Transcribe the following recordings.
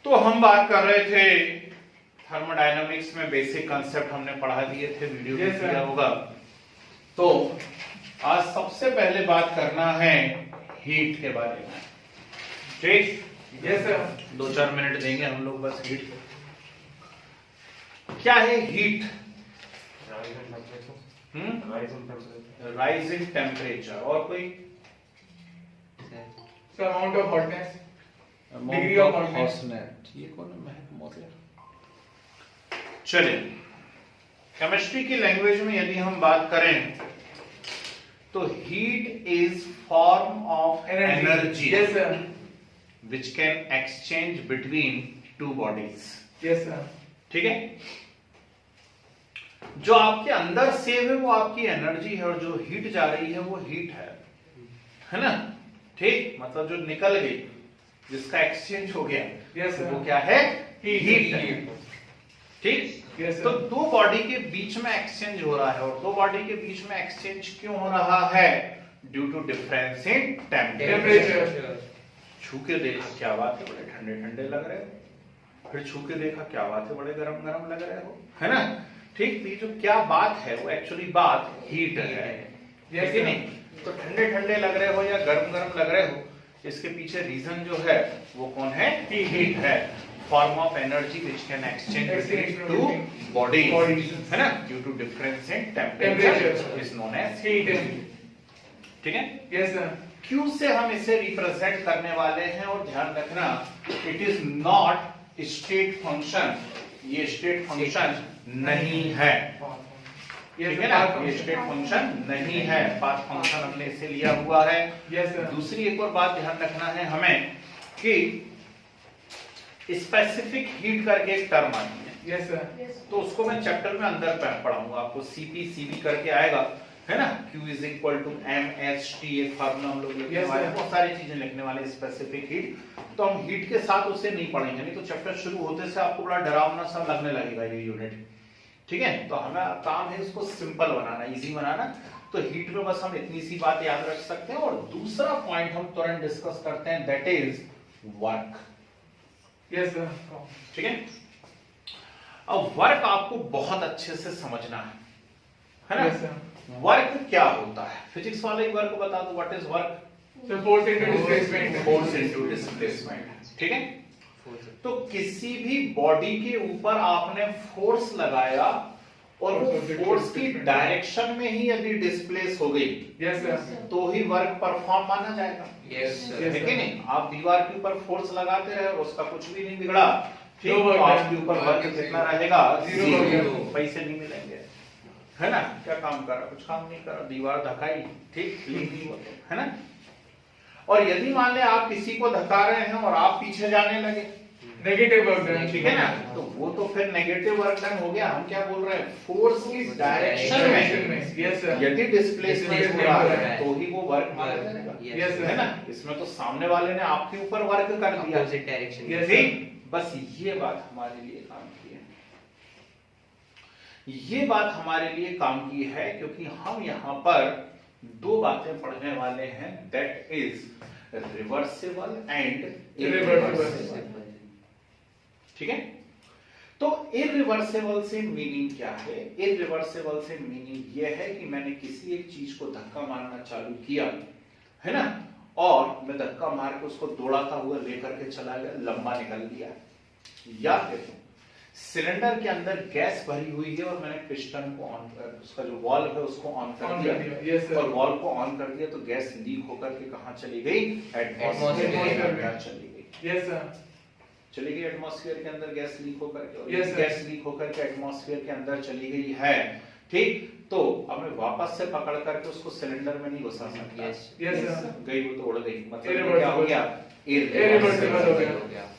तो हम बात कर रहे थे थर्मोडायनामिक्स में बेसिक कंसेप्ट हमने पढ़ा दिए थे, वीडियो में दिया होगा। तो आज सबसे पहले बात करना है हीट के बारे में। ठीक, यस सर। 2-4 मिनट देंगे हम लोग बस हीट को। क्या है हीट? Rise in temperature. और कोई? Amount of hotness, degree of hotness. ये कौन है? महक मोतिया। चलिए, केमिस्ट्री की लैंग्वेज में यदि हम बात करें तो heat is form of energy yes sir. which can exchange between two bodies। Yes sir. ठीक है, जो आपके अंदर सेव है वो आपकी एनर्जी है, और जो हीट जा रही है वो हीट है ना? ठीक, मतलब जो निकल गई, जिसका एक्सचेंज हो गया, यस सर। वो क्या है? हीट है। ठीक, यस तो सर। दो बॉडी के बीच में एक्सचेंज हो रहा है, और दो बॉडी के बीच में एक्सचेंज क्यों हो रहा है? Due to difference in temperature. छू के देखा, क्या बात है, बड़े ठंडे ठंडे लग रहे हो। फिर छू के देखा, क्या बात है, बड़े गरम गरम लग रहे हो, है ना? ठीक, तो ये जो क्या बात है वो एक्चुअली बात हीट है, ठीक है नहीं? तो ठंडे ठंडे लग रहे हो या गरम गरम लग रहे हो, इसके पीछे रीजन जो है वो कौन है? हीट है। Form of energy which can exchange between two bodies, है ना? Due to difference in temperature is known as heat. ठीक है? Yes sir. Q से हम इसे रिप्रेजेंट करने वाले हैं, और ध्यान रखना, it is not state function. ये स्टेट फंक्शन नहीं है, ठीक है ना? ये स्टेट फंक्शन नहीं है, पाथ फंक्शन हमने इसे लिया हुआ है। Yes sir. दूसरी एक और बात ध्यान रखना है हमें कि स्पेसिफिक हीट करके एक टर्म आती है। Yes sir. तो उसको मैं चैप्टर में अंदर पढ़ाऊंगा आपको, सीपी करके आएगा, है ना? Q is equal to MHT, एक फार्मूला हम लोग लिखने Yes, वाले, sir. बहुत सारी चीजें लिखने वाले स्पेसिफिक हीट। तो हम हीट के साथ उसे नहीं पढ़ेंगे, नहीं तो चैप्टर शुरू होते से आपको बड़ा डरावना सा लगने लगेगा ये यूनिट। ठीक है, तो हमें काम है इसको सिंपल बनाना, इजी बनाना। तो हीट में बस हम इतनी सी बात याद रख सकते हैं, और दूसरा पॉइंट हम तुरंत डिस्कस करते हैं, that is work. Yes sir. ठीक है, अब वर्क आपको बहुत अच्छे से समझना है ना? Yes sir. वर्क क्या होता है? फिजिक्स वाले वर्क बता दो, what is work? Sir force into displacement. Force into displacement. ठीक है, तो किसी भी बॉडी के ऊपर आपने फोर्स लगाया, और वो फोर्स की डायरेक्शन में ही यदि डिस्प्लेस हो गई, यस सर। तो ही वर्क परफॉर्म माना जाएगा। Yes sir. Yes, है कि sir. नहीं? आप दीवार के ऊपर फोर्स लगाते रहे और उसका कुछ भी नहीं बिगड़ा, ठीक, No तो work आपके ऊपर done. वर्क कितना रहेगा? Zero. Zero. पैसे नहीं मिलेंगे, है ना? क्या काम करा? कुछ काम नहीं करा, दीवार धकाई, ठीक, नहीं हुआ, है ना? और यदि मान ले आप किसी को धका रहे हैं और आप पीछे जाने लगे, नेगेटिव वर्क डन। ठीक है ना? तो वो तो फिर नेगेटिव वर्क डन हो गया। हम क्या बोल रहे हैं? फोर्स की डायरेक्शन में यस सर। यदि डिस्प्लेसमेंट हो रहा है तो ही वो वर्क माना Work. जाएगा, Yes, sir. है ना? इसमें तो सामने वाले ने आपके ऊपर वर्क कर दिया, अपोजिट डायरेक्शन। Yes, ठीक? बस ये बात हमारे लिए काम की है, ये बात हमारे लिए काम की है, क्योंकि हम यहाँ पर दो बातें पढ़ने वाले हैं, that is reversible and irreversible. ठीक है, तो इरिवर्सिबल से मीनिंग क्या है? इरिवर्सिबल से मीनिंग यह है कि मैंने किसी एक चीज को धक्का मारना चालू किया, है ना, और मैं धक्का मार के उसको दौड़ाता हुआ लेकर के चला गया, लंबा निकल गया। या फिर सिलेंडर के अंदर गैस भरी हुई है और मैंने पिस्टन को ऑन कर, उसका जो वाल्व है उसको ऑन कर दिया, यस सर। और वाल्व को ऑन कर दिया, तो गैस लीक होकर के कहां चली गई? एटमॉस्फेयर के अंदर चली गई। Yes sir. चली गई एटमॉस्फेयर के अंदर, गैस लीक होकर के, और Yes, sir. गैस लीक होकर के एटमॉस्फेयर के अंदर चली गई है, ठीक? तो अब मैं वापस से पकड़ करके उसको सिलेंडर में नहीं घुसा सकता। Yes. Yes sir. गई वो तो उड़ गई, मतलब Irreversible. क्या हो गया? Irreversible हो गया।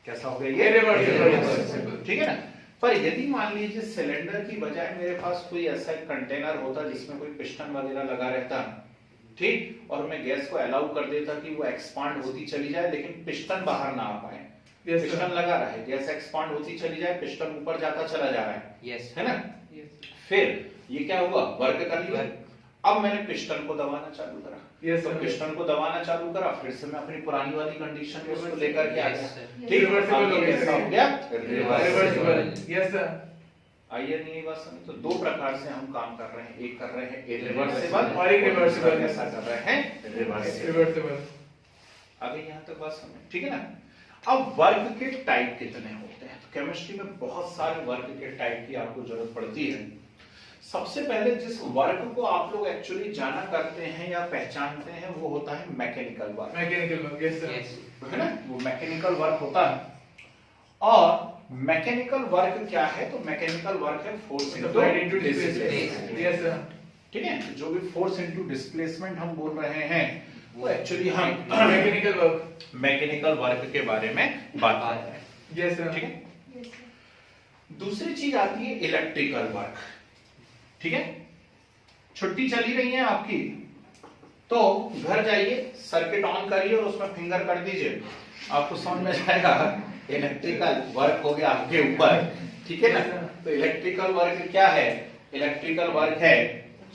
कैसा हो गया ये? Irreversible. ठीक है ना? पर यदि मान लीजिए सिलेंडर की बजाय मेरे पास कोई ऐसा एक कंटेनर होता जिसमें कोई पिस्टन वगैरह लगा रहता, ठीक, और मैं गैस को अलाउ कर देता कि वो एक्सपांड होती चली जाए, लेकिन पिस्टन बाहर ना आ पाए। Yes, sir. पिस्टन लगा रहा है, गैस एक्सपांड होती चली जाए, पिस्टन ऊपर जाता चला जा रहा है, यस है ना? Yes. फिर ये क्या हुआ? वर्क कर लिया। Work. अब मैंने पिस्टन को दबाना चालू करा, Yes, तो sir. पिस्टन को दबाना चालू करा, फिर से मैं अपनी पुरानी वाली कंडीशन में उसको लेकर के आ Yes, गया। sir. ठीक, Reversible अब हो ये गया, कैसा sir. हो गया? Reversible, reversible. Yes sir. आइए नहीं बात समझ, तो दो प्रकार से हम काम कर रहे हैं, एक कर रहे हैं इरिवर्सिबल और एक reversible। कैसा कर रहे हैं? रिवर्सिबल। रिवर्सिबल। आगे यहाँ तक बात समझ, ठीक है ना? अब वर्क के टाइप कितने होते हैं? तो केमिस्ट्री में बहुत सारे वर्क के टाइप की आपको जरूरत पड़ती है। सबसे पहले जिस वर्क को आप लोग एक्चुअली जाना करते हैं या पहचानते हैं वो होता है mechanical work, mechanical work, yes sir. Yes. है ना? वो मैकेनिकल वर्क होता है। और मैकेनिकल वर्क क्या है? तो मैकेनिकल वर्क है force into displacement. Yes sir. ठीक है, जो भी फोर्स इनटू डिस्प्लेसमेंट हम बोल रहे हैं वो एक्चुअली हम मैकेनिकल वर्क। मैकेनिकल वर्क के बारे में बात कर रहे हैं। Yes sir. ठीक है, दूसरी चीज आती है इलेक्ट्रिकल वर्क। ठीक है, छुट्टी चली रही है आपकी तो घर जाइए, सर्किट ऑन करिए और उसमें फिंगर कर दीजिए, आपको समझ में जाएगा इलेक्ट्रिकल वर्क हो गया आपके ऊपर। ठीक है ना? तो इलेक्ट्रिकल वर्क क्या है? इलेक्ट्रिकल वर्क है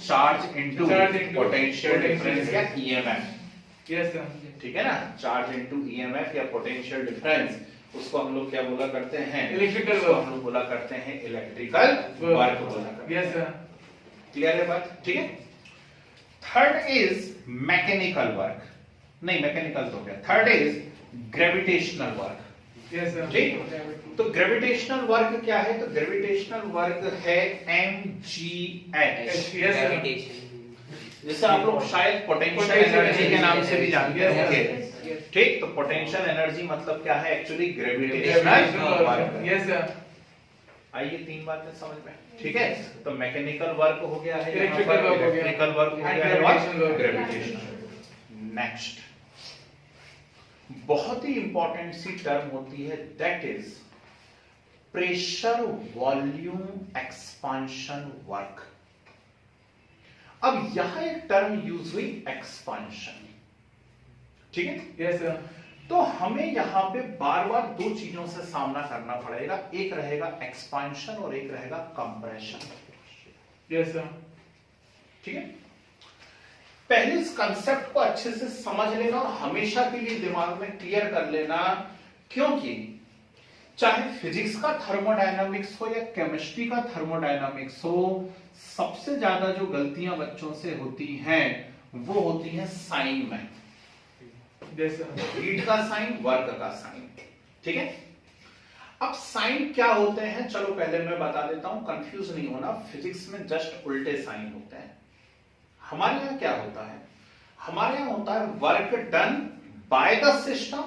चार्ज इनटू पोटेंशियल डिफरेंस या ईएमएफ। Yes sir. ठीक है ना? चार्ज इनटू ईएमएफ या पोटेंशियल डिफरेंस, उसको हम लोग क्या बोला करते हैं? इलेक्ट्रिकल उसको वर्क। हम लोग बोला करते हैं इलेक्ट्रिकल वर्क बोला करते हैं। Yes sir. क्लियर है बात? ठीक है। थर्ड इज मैकेनिकल वर्क, नहीं मैकेनिकल तो क्या, third is gravitational work. Yes sir. ठीक, तो ग्रेविटेशनल वर्क क्या है? तो ग्रेविटेशनल वर्क है MGH, यस सर। Gravitation. जिसे आप लोग शायद पोटेंशियल एनर्जी के नाम से भी जानते Yes, होंगे। yes. ठीक, तो पोटेंशियल एनर्जी मतलब क्या है? Actually gravitational gravitational work. Work. Yes sir. आइए तीन बातें समझ में, ठीक है? तो मैकेनिकल वर्क हो गया है, Electrical work हो गया, इलेक्ट्रिकल वर्क हो and गया है, gravitational work। ग्रेविटेशनल। नेक्स्ट बहुत ही इंपॉर्टेंट सी टर्म होती है, that is pressure volume expansion work. अब यहां एक टर्म यूज हुई एक्सपांशन। ठीक है, यस सर। तो हमें यहां पे बार बार दो चीजों से सामना करना पड़ेगा, एक रहेगा एक्सपांशन और एक रहेगा कंप्रेशन। Yes sir. ठीक है, पहले इस कंसेप्ट को अच्छे से समझ लेना और हमेशा के लिए दिमाग में क्लियर कर लेना, क्योंकि चाहे फिजिक्स का थर्मोडायनामिक्स हो या केमिस्ट्री का थर्मोडायनामिक्स हो, सबसे ज्यादा जो गलतियां बच्चों से होती हैं वो होती हैं साइन में। Yes sir. हीट का साइन, वर्क का साइन। ठीक है, अब साइन क्या होते हैं चलो पहले मैं बता देता हूं, कंफ्यूज नहीं होना। फिजिक्स में जस्ट उल्टे साइन होते हैं। हमारे यहां क्या होता है? हमारे यहां होता है work done by the system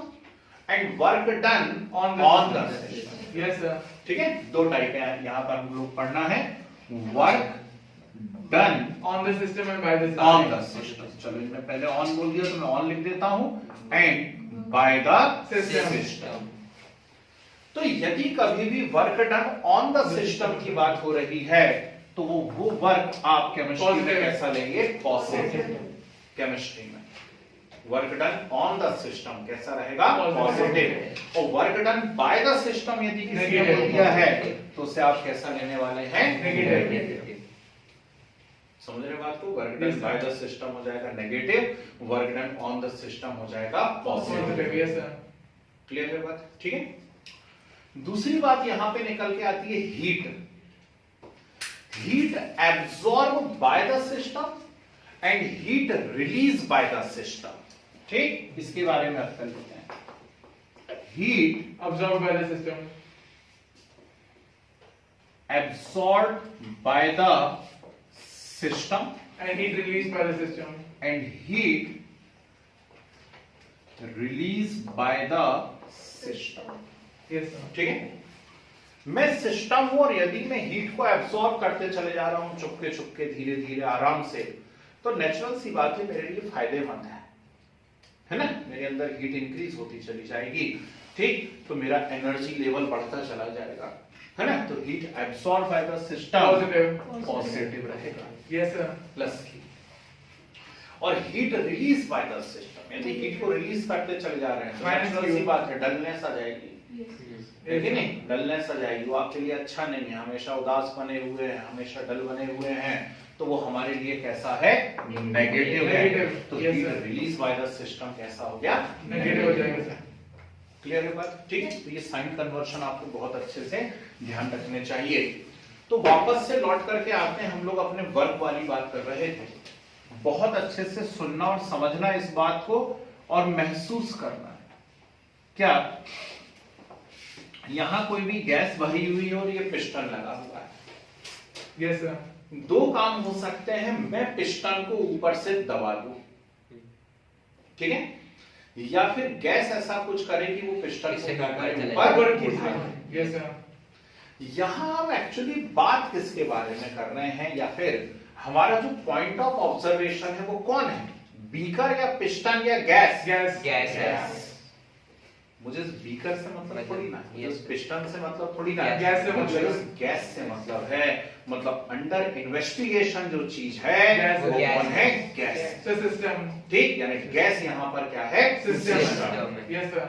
and work done on the system. Yes sir. ठीक है, दो टाइप है यहां पर हम लोग पढ़ना है, work done on the system and by the on the system. चलो इसमें पहले ऑन बोल दिया तो मैं ऑन लिख देता हूं, एंड बाय द सिस्टम। तो यदि कभी भी work done on the system की बात हो रही है तो वो वर्क आप केमिस्ट्री में कैसा लेंगे? पॉजिटिव। केमिस्ट्री में work done on the system कैसा रहेगा? पॉजिटिव। और work done by the system यदि किसी ने बोल दिया है तो उसे आप कैसा लेने वाले हैं? नेगेटिव। समझ रहे बात को? Work done by the system हो जाएगा negative, work done on the system हो जाएगा पॉजिटिव। Yes sir. क्लियर है बात? ठीक है, दूसरी बात यहां पे निकल के आती है heat. Heat absorb by the system and heat release by the system. ठीक, इसके बारे में अर्थ कर लेते हैं। Heat absorb bye the system, absorb by the system and heat release by the system, and heat release by the system. Yes sir. ठीक है, मैं सिस्टम हूं और यदि मैं हीट को एब्सॉर्ब करते चले जा रहा हूं चुपके चुपके धीरे धीरे आराम से, तो नेचुरल सी बात है मेरे लिए फायदेमंद है ना? मेरे अंदर हीट इंक्रीज होती चली जाएगी। ठीक, तो मेरा एनर्जी लेवल बढ़ता चला जाएगा, है ना? तो heat absorb by the system positive रहेगा। Yes sir. प्लस की, और heat release by the system, यदि हीट को रिलीज करते चले जा रहे हैं तो नेचुरल सी बात है डलनेस आ जाएगी। लेकिन नहीं, डलनेस आ जाएगी, वो आपके लिए अच्छा नहीं है। हमेशा उदास बने हुए हैं, हमेशा डल बने हुए हैं तो वो हमारे लिए कैसा है, नेगेटिव है। तो Yes, heat sir. Release by the system कैसा हो गया, नेगेटिव हो जाएगा सर। क्लियर है बात, ठीक है। तो ये साइन कन्वर्शन आपको बहुत अच्छे से ध्यान रखने चाहिए। तो वापस से लौट करके आते हैं, हम लोग अपने वर्क वाली बात कर रहे थे। बहुत अच्छे से सुनना और समझना इस बात को और महसूस करना है। क्या यहां कोई भी गैस भरी हुई है और ये पिस्टन लगा हुआ है, यस सर। दो काम हो सकते हैं, मैं पिस्टन को ऊपर से दबा दूं, ठीक है, या फिर गैस ऐसा कुछ करे कि वो पिस्टन से ऊपर उठाए। Yes sir. यहां हम एक्चुअली बात किसके बारे में कर रहे हैं, या फिर हमारा जो पॉइंट ऑफ ऑब्जर्वेशन है वो कौन है, बीकर या पिस्टन या गैस? गैस। मुझे बीकर से मतलब थोड़ी ना, Yes. पिस्टन से मतलब थोड़ी ना, गैस से मुझे मतलब गैस से मतलब है, मतलब अंडर इन्वेस्टिगेशन जो चीज है गैस, वो गैस कौन है, गैस, सिस्टम। ठीक। यानी गैस यहाँ पर क्या है, सिस्टम। Yes sir.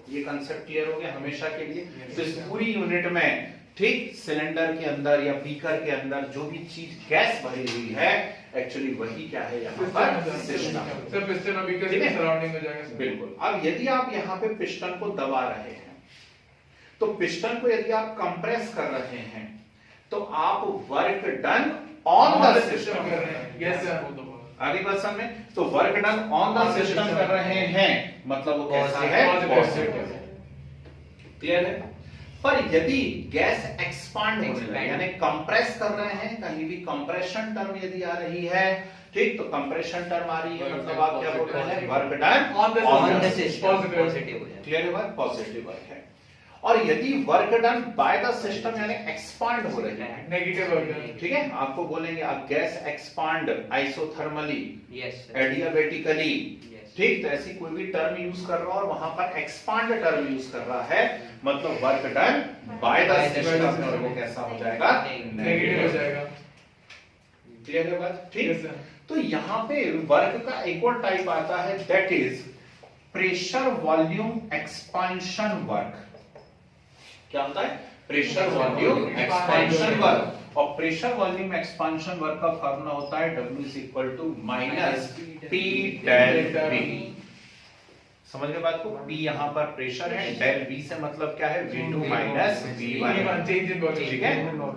ये कंसेप्ट क्लियर हो गया हमेशा के लिए। Yes. तो इस पूरी यूनिट में, ठीक, सिलेंडर के अंदर या बीकर के अंदर जो भी चीज गैस भरी हुई है, एक्चुअली वही क्या है यहाँ पर, सिस्टम। सर पिस्टन और बीकर ठीक के है? सराउंडिंग में जाएगा सर। बिल्कुल। अब यदि आप यहाँ पे पिस्टन को दबा रहे हैं, तो पिस्टन को यदि आप कंप्रेस कर रहे हैं, तो आप work done on the system कर रहे हैं। Yes sir. आगे क्वेश्चन में, तो work done on the system कर रहे हैं, मतलब वो कैसा है, पॉजिटिव। क्लियर है। पर यदि गैस एक्सपांड होने लगे, यानी कंप्रेस कर रहे हैं, कहीं भी कंप्रेशन टर्म यदि आ रही है, ठीक, तो कंप्रेशन टर्म आ रही है, मतलब आप क्या बोल रहे हैं, work done on the system positive हो जाए। क्लियर है बात, पॉजिटिव वर्क है। और यदि work done by the system यानी एक्सपांड हो रही है, नेगेटिव हो गया। ठीक है, आपको बोलेंगे आप gas expand isothermally, yes adiabatically, yes ठीक, तो ऐसी कोई भी टर्म यूज कर रहा है और वहां पर एक्सपांड टर्म यूज कर रहा है, मतलब work done by the system, और वो कैसा हो जाएगा, नेगेटिव हो जाएगा। क्लियर है बात, ठीक। Yes sir. तो यहाँ पे वर्क का एक और टाइप आता है, that is pressure volume expansion work. क्या होता है, प्रेशर वॉल्यूम एक्सपांशन वर्क। और प्रेशर वॉल्यूम एक्सपांशन वर्क का फॉर्मूला होता है W is equal to minus P del V। समझ गए बात को, P यहाँ पर प्रेशर है, डेल V से मतलब क्या है, V2 minus V1, change in volume. ठीक है,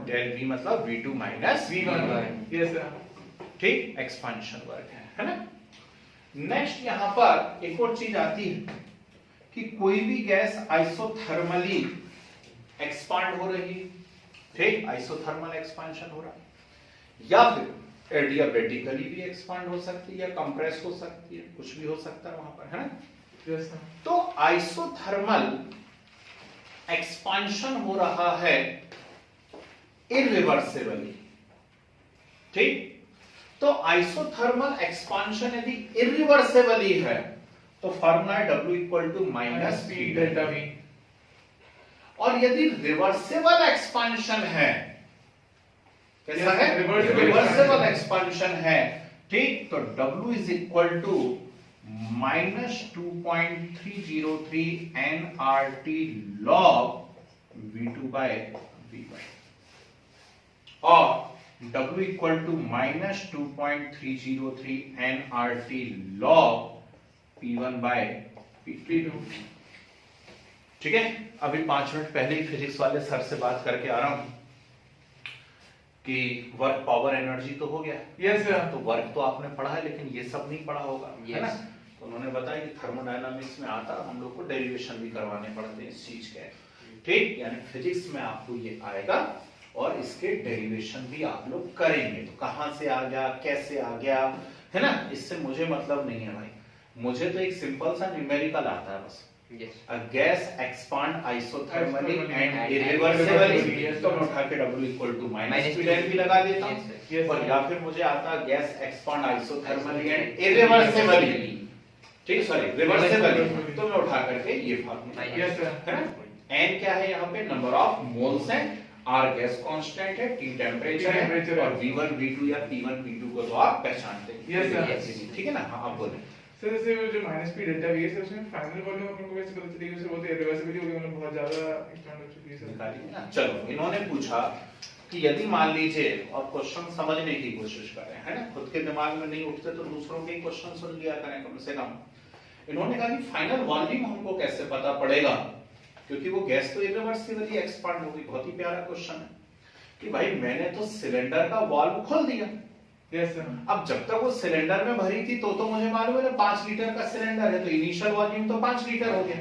डेल V मतलब V2 minus V1। Yes sir. ठीक, एक्सपांशन वर्क है ना। नेक्स्ट यहाँ पर एक और चीज आती है कि कोई भी गैस आइसोथर्मली एक्सपांड हो रही है, ठीक, आइसोथर्मल एक्सपांशन हो रहा है, या फिर एडियाबेटिकली भी एक्सपांड हो सकती है, या कंप्रेस हो सकती है, कुछ भी हो सकता है वहां पर, है ना। Yes sir. तो आइसोथर्मल एक्सपांशन हो रहा है इरिवर्सिबली, ठीक। तो आइसोथर्मल एक्सपांशन यदि इरिवर्सिबली है, तो फॉर्मूला है W equal to minus P P delta V। और यदि रिवर्सिबल एक्सपांशन है, कैसा है, Reversible रिवर्सिबल एक्सपांशन है, ठीक, तो W is equal to minus 2.303 nRT log V2 by V1, और W equal to minus 2.303 nRT log P1 by P2। ठीक है। अभी 5 मिनट पहले ही फिजिक्स वाले सर से बात करके आ रहा हूं कि वर्क पावर एनर्जी तो हो गया। Yes sir. तो वर्क तो आपने पढ़ा है, लेकिन ये सब नहीं पढ़ा होगा, है ना। Yes. तो उन्होंने बताया कि थर्मोडायनामिक्स में आता हम लोग को डेरिवेशन भी करवाने पड़ते हैं इस चीज के, ठीक। यानी फिजिक्स में आपको ये आएगा और इसके डेरिवेशन भी आप लोग करेंगे। तो कहां से आ गया, कैसे आ गया, है ना, इससे मुझे मतलब नहीं है भाई। मुझे तो एक सिंपल सा न्यूमेरिकल आता है बस। Yes. A gas expand isothermally and and irreversibly, irreversibly, तो मैं उठा के W equal to minus Minus P del भी लगा देता Yes, हूँ। sir. Yes, और sir. या फिर मुझे आता gas expand isothermally and irreversibly, ठीक, सॉरी रिवर्सिबली, तो मैं उठा करके ये फॉर्मूला, यस सर। है ना। N क्या है यहाँ पे, नंबर ऑफ मोल्स है, R गैस कांस्टेंट है, T टेम्परेचर है, Temperature है। और V1 V2 या P1 P2 को तो आप पहचानते हैं। Yes, sir. ठीक है ना। हाँ, आप बोलें। सर जैसे वो जो माइनस पी डेल्टा वी है सर, उसमें फाइनल वॉल्यूम अपन को कैसे पता चलेगी, उसे बोलते हैं रिवर्सिबिलिटी हो गई, मतलब बहुत ज्यादा एक्सपेंड हो चुकी है सर। निकालिए ना। चलो, इन्होंने पूछा कि यदि मान लीजिए और क्वेश्चन समझने की कोशिश करें, है ना, खुद के दिमाग में नहीं उठते तो दूसरों के क्वेश्चन सुन लिया करें कम से कम। इन्होंने कहा कि फाइनल वॉल्यूम हमको कैसे पता पड़ेगा, क्योंकि वो गैस तो इरिवर्सिबली एक्सपांड होगी। बहुत ही प्यारा क्वेश्चन है कि भाई मैंने तो सिलेंडर का वाल्व खोल दिया, यस सर, अब जब तक वो सिलेंडर में भरी थी तो मुझे मालूम है 5 लीटर का सिलेंडर है तो इनिशियल वॉल्यूम तो 5 लीटर हो गया।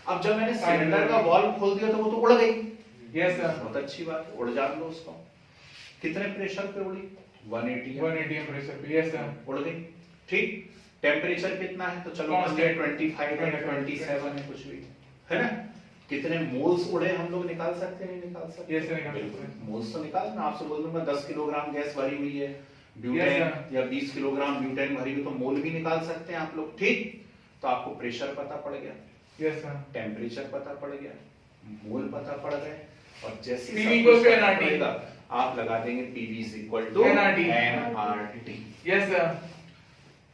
अब जब मैंने सिलेंडर का वाल्व खोल दिया तो वो तो उड़ गई। यस सर, बहुत अच्छी बात है, उड़ जान दो उसको। कितने प्रेशर पे उड़ी? 180 प्रेशर पे, यस सर, उड़ गई। ठीक, टेम्परेचर कितना है तो चलो 25 है 27 है कुछ भी, है ना। कितने मोल्स उड़े हम लोग निकाल सकते हैं, नहीं निकाल सकते? यस सर, निकाल सकते हैं। मोल्स तो निकाल, मैं आपसे बोल दूंगा 10 किलोग्राम गैस भरी हुई है ब्यूटेन Yes, या 20 किलोग्राम ब्यूटेन भरी हुई तो मोल भी निकाल सकते हैं आप लोग। ठीक, तो आपको प्रेशर पता पड़ गया, यस सर, टेम्परेचर पता पड़ गया, मोल पता पड़ गए, और जैसे PV equals to nRT, आप लगा देंगे PV is equal to nRT। Yes sir,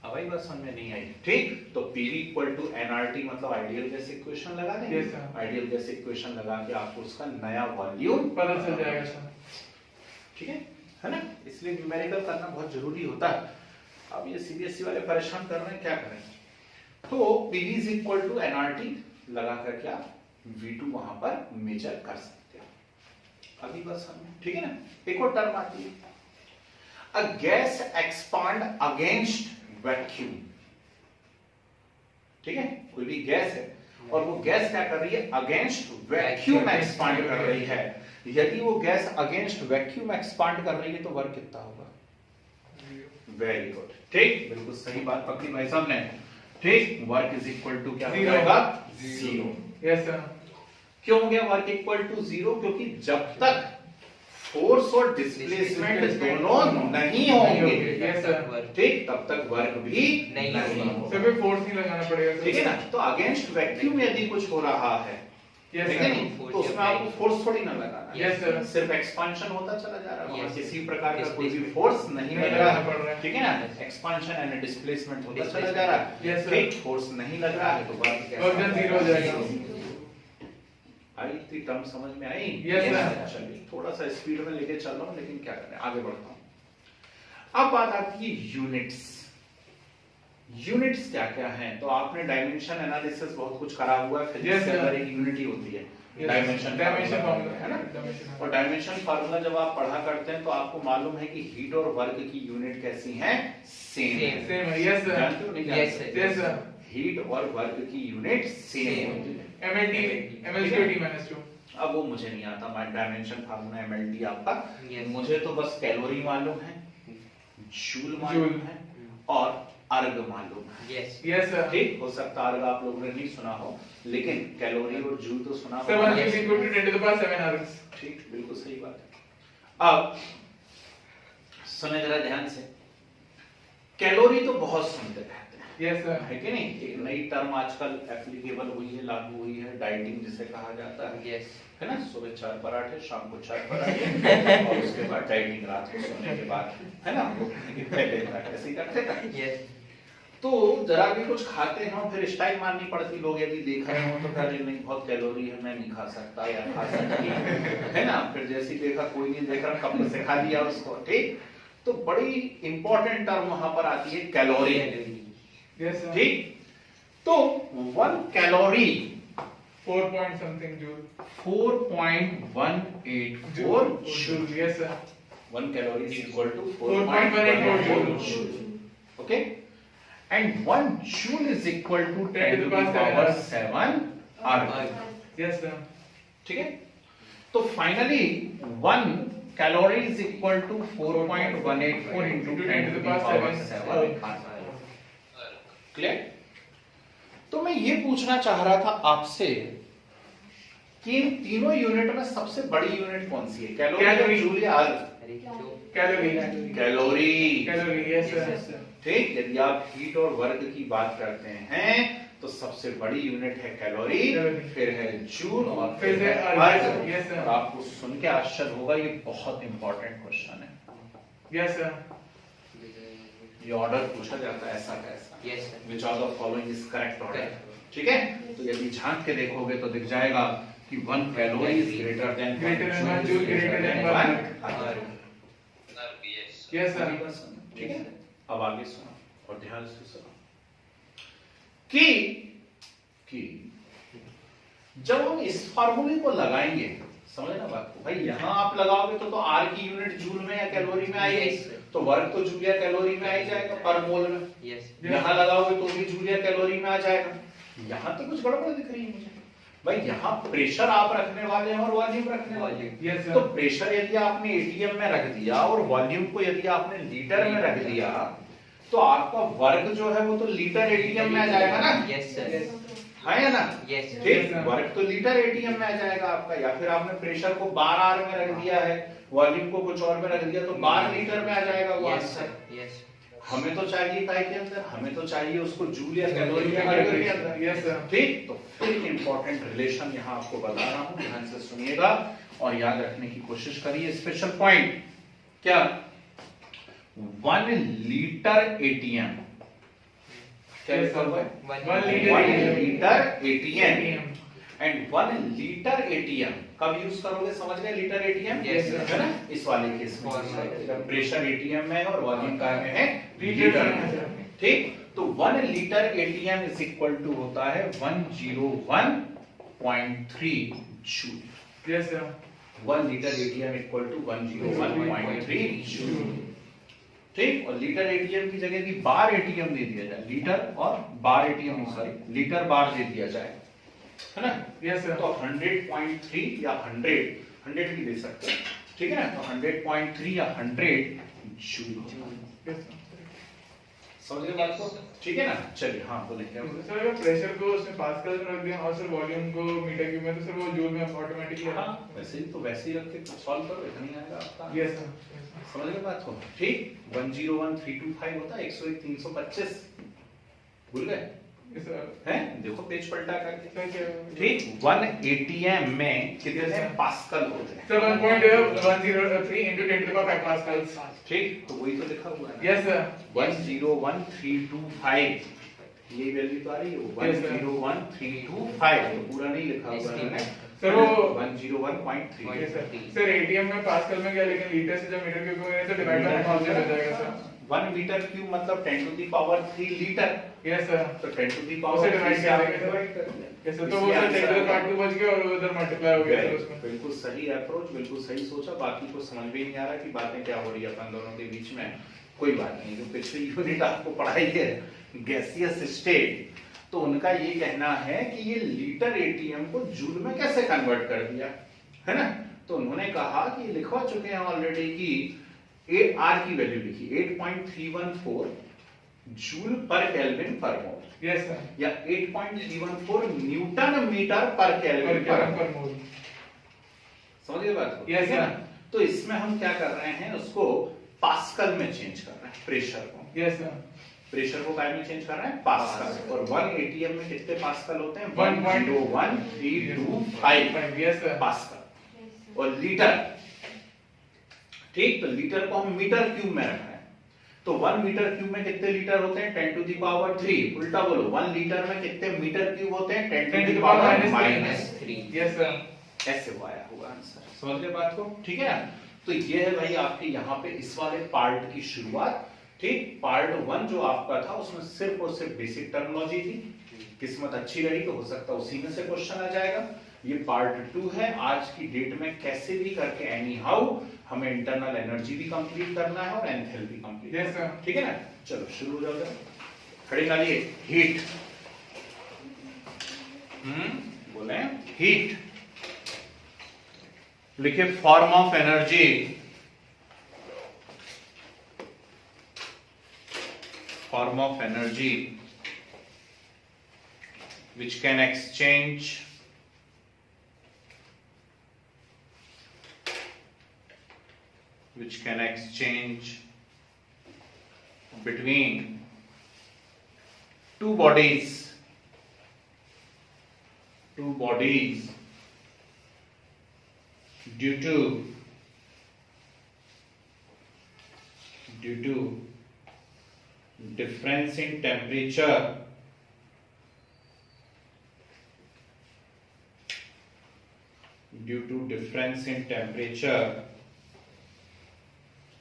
अब आई बात समझ में नहीं आई? ठीक, तो PV इक्वल टू nRT मतलब आइडियल गैस इक्वेशन लगा देंगे। Yes, sir. Ideal gas equation लगा के आपको उसका नया वॉल्यूम पता चल जाएगा सर। ठीक है ना। इसलिए न्यूमेरिकल करना बहुत जरूरी होता है। अब ये CBSE वाले परेशान कर रहे हैं, क्या करें? तो PV is equal to nRT लगा करके आप V2 वहां पर मेजर कर सकते हो। अभी बस हम, ठीक है ना। एक और टर्म आती है, a gas expand against vacuum. ठीक है, कोई भी गैस है और वो गैस क्या कर रही है? अगेंस्ट वैक्यूम एक्सपांड कर रही है। यदि वो गैस अगेंस्ट वैक्यूम एक्सपांड कर रही है तो वर्क कितना होगा? वेरी गुड, ठीक, बिल्कुल सही बात पकड़ी भाई साहब ने। ठीक, वर्क इज इक्वल टू क्या हो जाएगा? 0। यस सर, क्यों हो गया वर्क इक्वल टू 0? क्योंकि जब तक फोर्स और डिस्प्लेसमेंट दोनों नहीं होंगे, यस सर, ठीक, तब तक वर्क भी नहीं होगा। सर पे फोर्स नहीं लगाना पड़ेगा सर। ठीक है ना। तो अगेंस्ट वैक्यूम यदि कुछ हो रहा है, यस ठीक है सर, नहीं, तो उसमें आपको फोर्स थोड़ी ना लगाना है। यस सर, सिर्फ एक्सपांशन होता चला जा रहा है, वहां Yes. किसी प्रकार का कोई भी फोर्स नहीं लग रहा लगाना पड़ रहा है। है। ठीक है ना, एक्सपांशन एंड डिस्प्लेसमेंट होता चला जा रहा है। Yes, sir. ठीक, फोर्स नहीं लग रहा है तो वर्क कैसा वर्क डन 0 हो जाएगा। आई इतनी टर्म समझ में आई? Yes, sir. चलिए थोड़ा सा स्पीड में लेके चल रहा हूँ, लेकिन क्या करें, आगे बढ़ता हूँ। अब बात आती है यूनिट्स। यूनिट्स क्या क्या हैं? तो आपने डायमेंशन एनालिसिस बहुत कुछ करा हुआ है। फिजिक्स Yes, के sir. अंदर एक यूनिटी होती है Yes, dimension dimension formula, formula है ना। डायमेंशन और डायमेंशन फार्मूला जब आप पढ़ा करते हैं तो आपको मालूम है कि हीट और वर्क की यूनिट कैसी है? सेम है। सेम है, यस सर, जानते हो नहीं Yes, जानते? यस सर, हीट और वर्क की यूनिट सेम Same. होती है। MLT ML2 -2। अब वो मुझे नहीं आता, मैं डायमेंशन फार्मूला MLT आपका, Yes. मुझे तो बस कैलोरी मालूम है, जूल मालूम जूल। है और अर्ग मालूम है। यस यस सर, ठीक, हो सकता है अर्ग आप लोगों ने नहीं सुना हो, लेकिन कैलोरी और जूल तो सुना 7 होगा। is equal to 10⁻7 hours। ठीक, बिल्कुल सही बात है। अब सुने जरा ध्यान से, कैलोरी तो बहुत सुनते रहते हैं, यस सर, है कि नहीं। एक नई टर्म आजकल एप्लीकेबल हुई है, लागू हुई है, डाइटिंग जिसे कहा जाता है, यस है ना। सुबह 4 पराठे, शाम को 4 पराठे और उसके बाद डाइटिंग रात को सोने के बाद, है ना। वो पहले ऐसे ही करते थे। यस तो जरा भी कुछ खाते हैं फिर स्टाइल मारनी पड़ती, लोग यदि देख रहे हो तो कह रहे नहीं बहुत कैलोरी है, मैं नहीं खा सकता या खा सकती, है ना। फिर जैसे ही देखा कोई नहीं देख रहा, कब से खा लिया उसको। ठीक, तो बड़ी इंपॉर्टेंट टर्म वहां पर आती है कैलोरी। यस सर, ठीक, तो 1 calorie 4 point something joule। 4.184 joule, yes sir, 1 calorie is equal to 4.184 joule. Okay, and 1 joule is equal to 10 to the power 7 erg. yes sir, ठीक है। तो finally 1 calorie is equal to 4.184 into 10 to the power 7 erg. Clear? तो मैं ये पूछना चाह रहा था आपसे कि इन तीनों यूनिट में सबसे बड़ी यूनिट कौन सी है? कैलोरी, जूल या अर्ग? Calorie, calorie. Calorie, yes sir, ठीक, यदि आप हीट और वर्क की बात करते हैं तो सबसे बड़ी यूनिट है कैलोरी, फिर है जूल और फिर है अर्ग। यस सर, और आपको सुन के आश्चर्य होगा, ये बहुत इंपॉर्टेंट क्वेश्चन है। यस सर, ये ऑर्डर पूछा जाता है ऐसा कैसा? Yes sir Which of the following is correct order? ठीक है, तो यदि झांक के देखोगे तो दिख जाएगा कि 1 calorie is greater than 1 joule greater than 1 yes sir. ठीक है, अब आगे सुनो और ध्यान से सुनो कि जब हम इस फार्मूले को लगाएंगे, समझना बात को भाई, यहां आप लगाओगे तो आर की यूनिट जूल में या कैलोरी में आएगी, तो वर्क तो जूल या कैलोरी में आ ही जाएगा पर मोल में। यहां लगाओगे तो भी जूल या कैलोरी में आ जाएगा। यहां तो कुछ गड़बड़ दिख रही है मुझे भाई, यहाँ प्रेशर आप रखने वाले हैं और वॉल्यूम रखने वाले हैं। तो प्रेशर यदि आपने एटीएम में रख दिया और वॉल्यूम को यदि आपने लीटर में रख दिया, तो आपका वर्क जो है वो तो लीटर एटीएम में आ जाएगा ना। यस सर, है ना। ठीक, sir. वर्क तो लीटर एटीएम में आ जाएगा आपका। या फिर आपने प्रेशर को बार आर में रख दिया है, वॉल्यूम को कुछ और में रख दिया, तो बार लीटर में आ जाएगा वो आंसर। हमें तो चाहिए काय के अंदर, हमें तो चाहिए उसको जूल या कैलोरी के अंदर। Yes sir. ठीक, तो फिर इंपॉर्टेंट रिलेशन यहाँ आपको बता रहा हूँ, ध्यान से सुनिएगा और याद रखने की कोशिश करिए। स्पेशल पॉइंट क्या, 1 लीटर एटीएम, क्या लिखा हुआ है, 1 litre ATM and 1 litre ATM कब यूज करोगे, समझ गए, लीटर एटीएम Yes, sir. है ना, इस वाले केस में प्रेशर एटीएम में और वॉल्यूम का में है लीटर लीटर में। ठीक, तो 1 litre ATM is equal to होता है 101.3 joule. Yes sir. 1 litre ATM equal to 101.3 joule. ठीक, और लीटर एटीएम की जगह की बार एटीएम दे दिया जाए, लीटर और बार एटीएम, सॉरी लीटर बार दे दिया जाए, है ना। Yes sir. तो 100.3 या 100 भी दे सकते हैं, ठीक है ना। तो 100.3 या 100 जूल, समझ गए बात को, ठीक है ना। चलिए हाँ बोले क्या बोले? सर अगर प्रेशर को उसमें पास्कल में रख दिया और सर वॉल्यूम को मीटर क्यूब में, तो सर वो जूल में ऑटोमेटिकली। हाँ वैसे ही, तो वैसे ही रख के सॉल्व करो, इतना ही आएगा आपका। Yes sir. समझ गए बात को, ठीक। 101325 होता है 101 325, भूल गए यस सर। हैं, देखो पेज पलटा करके। सर ठीक, 1 एटीएम में कितने पास्कल होते हैं, 1.103 into 10 to the power 5 pascals। ठीक, तो वही तो लिखा हुआ है ना। Yes sir. 101325 ये वैल्यू तो आ रही है, Yes, sir. 101325, तो पूरा नहीं लिखा हुआ है ना सर वो 101.3। Yes sir. सर एटीएम में पास्कल में क्या, लेकिन लीटर से जब मीटर क्यूब में तो डिवाइड बाय 1000 हो जाएगा सर। 1 मीटर क्यूब मतलब 10 टू द पावर 3 लीटर, यस सर। तो 10 टू द उसे पावर divide 3 से कर आप देंगे, divide कर देंगे। Yes sir. तो वो सर 10 to the power 2 बच गया और उधर मल्टीप्लाई हो गया सर उसमें। बिल्कुल सही अप्रोच, बिल्कुल सही सोचा। बाकी को समझ भी नहीं आ रहा कि बातें क्या हो रही है अपन दोनों के बीच में, कोई बात नहीं। जो पिछली यूनिट आपको पढ़ाई है गैसियस स्टेट, तो उनका ये कहना है कि ये लीटर एटीएम को जूल में कैसे कन्वर्ट कर दिया, है ना। तो उन्होंने कहा कि लिखवा चुके हैं ऑलरेडी कि आर की वैल्यू लिखी 8.314 जूल पर केल्विन पर मोल, यस सर। या 8.314 न्यूटन मीटर पर केल्विन पर मोल। समझ गए बात को? Yes, ठीक है sir. ना? तो इसमें हम क्या कर रहे हैं, उसको पास्कल में चेंज कर रहे हैं, प्रेशर को। Yes sir. प्रेशर को काय में चेंज कर रहे हैं, पास्कल। और 1 एटीएम में कितने पास्कल होते हैं, 101.325 यस सर। पास्कल। और लीटर, ठीक, तो लीटर को हम मीटर क्यूब में रख रहे हैं, तो 1 मीटर क्यूब में कितने लीटर होते हैं, 10 टू द पावर 3। उल्टा बोलो, 1 लीटर में कितने मीटर क्यूब होते हैं, 10 to the power -3। Yes sir. ऐसे आया हुआ आंसर, समझ गए बात को, ठीक है ना। तो ये है भाई आपके यहाँ पे इस वाले पार्ट की शुरुआत। ठीक, पार्ट 1 जो आपका था उसमें सिर्फ और सिर्फ बेसिक टर्मिनोलॉजी थी। किस्मत अच्छी रही तो हो सकता है उसी में से क्वेश्चन आ जाएगा। ये पार्ट 2 है। आज की डेट में कैसे भी करके एनी हाउ हमें इंटरनल एनर्जी भी कंप्लीट करना है और एंथैल्पी कंप्लीट। Yes sir. ठीक है ना, चलो शुरू हो जाओ जरा। खड़े डालिए, हीट। बोले हीट, लिखे form of energy, form of energy which can exchange between two bodies due to difference in temperature due to difference in temperature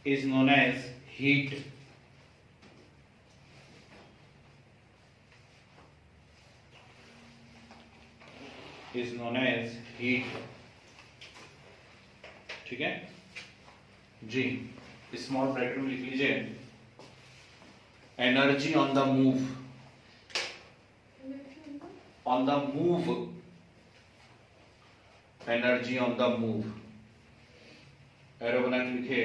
is known as heat. Is known as heat. ठीक है जी. Small bracket में लिख लीजिए energy on the move. On the move. Energy on the move. Arrow बना के लिखे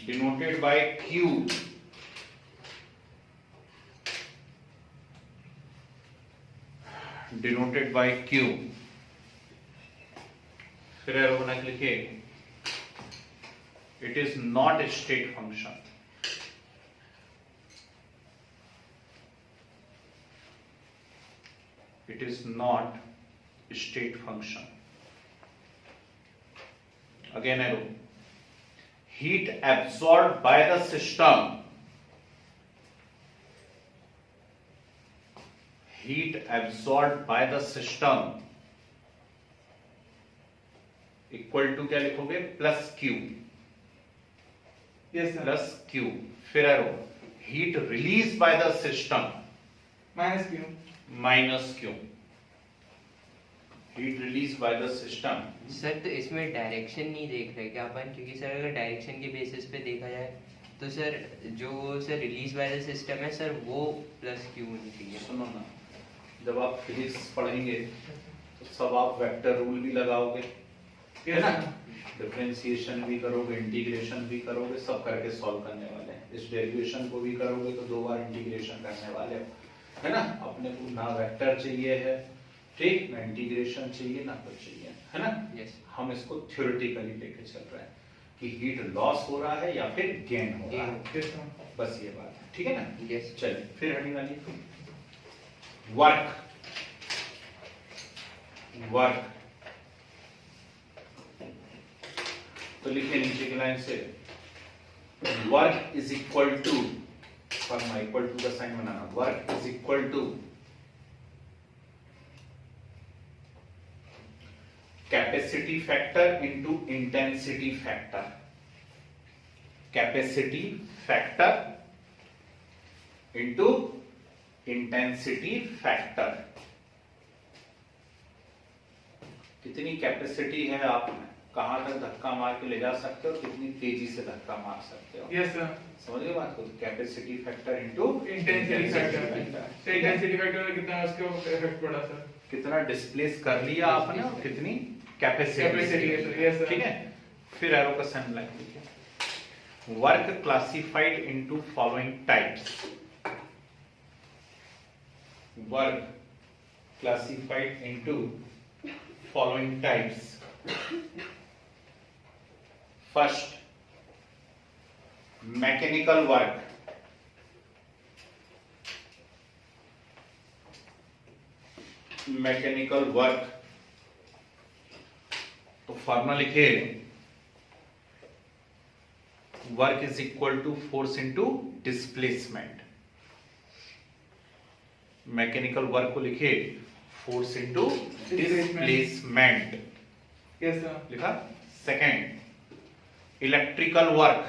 denoted by Q. Denoted by Q. फिर एरो बना के लिखे it is not a state function. It is not state function. Again arrow heat absorbed by the system. Heat absorbed by the system equal to क्या लिखोगे plus Q. Yes sir. Plus Q. फिर arrow heat released by the system minus Q. Minus Q. Heat release by the system. Sir तो इसमें direction नहीं देख रहे क्या अपन, क्योंकि सर अगर डायरेक्शन के बेसिस पे देखा जाए तो सर जो sir release by the system है सर वो प्लस क्यू होनी चाहिए. सुनो ना, जब आप फिजिक्स पढ़ेंगे तो सब आप वेक्टर रूल भी लगाओगे है ना. डिफरेंशिएशन भी करोगे, इंटीग्रेशन भी करोगे, सब करके सॉल्व करने वाले हैं. इस डेरिवेशन को भी करोगे तो 2 बार इंटीग्रेशन करने वाले हो है ना. अपने को ना वेक्टर चाहिए है, ठीक, ना इंटीग्रेशन चाहिए, ना कुछ चाहिए है ना. Yes. हम इसको थ्योरेटिकली लेके चल रहे हैं कि हीट लॉस हो रहा है या फिर गेन हो रहा है. Yes sir. बस ये बात है. ठीक है ना. Yes. चलिए फिर हेडिंग वाली वर्क. वर्क तो लिखिए नीचे की लाइन से वर्क इज इक्वल टू, फॉर्मा इक्वल टू का साइन बनाना. Work is equal to capacity factor into intensity factor. Capacity factor into intensity factor. कितनी कैपेसिटी है, आप कहां तक धक्का मार के ले जा सकते हो, कितनी तेजी से धक्का मार सकते हो. Yes sir. समझ गए बात को. Capacity factor into intensity factor. तो इंटेंसिटी फैक्टर में कितना उसके इफेक्ट पड़ा सर? कितना डिस्प्लेस कर लिया आपने और कितनी कैपेसिटी. Yes sir. ठीक है. फिर एरो का साइन लाइन लिखिए. Work classified into following types. Work classified into following types. First mechanical work. Mechanical work तो फॉर्मूला लिखिए work is equal to force into displacement. Mechanical work को लिखिए force into displacement. Yes sir. लिखा. Second electrical work.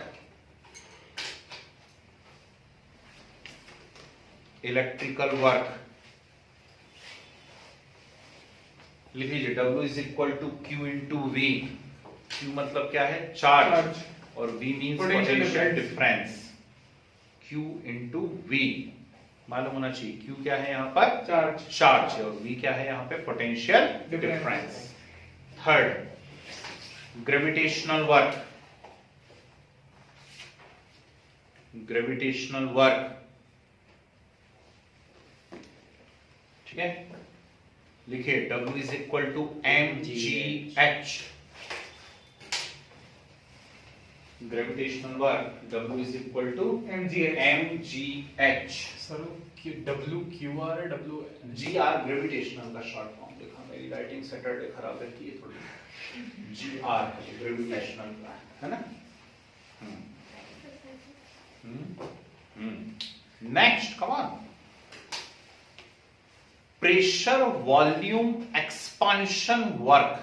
Electrical work लिख लीजिए W is equal to Q into V. Q मतलब क्या है, चार्ज, और V means potential difference. Q into V मालूम होना चाहिए. Q क्या है यहाँ पर, चार्ज है, और V क्या है यहाँ पे, potential difference. Third gravitational work. Gravitational work ठीक है. लिखिए W is equal to mgh. Gravitational work W is equal to mgh. Sir WQR है W GR ग्रेविटेशनल का शॉर्ट फॉर्म लिखा. मेरी राइटिंग सैटरडे खराब रहती है थोड़ी. GR ग्रेविटेशनल का है ना. Next come on. Pressure volume expansion work,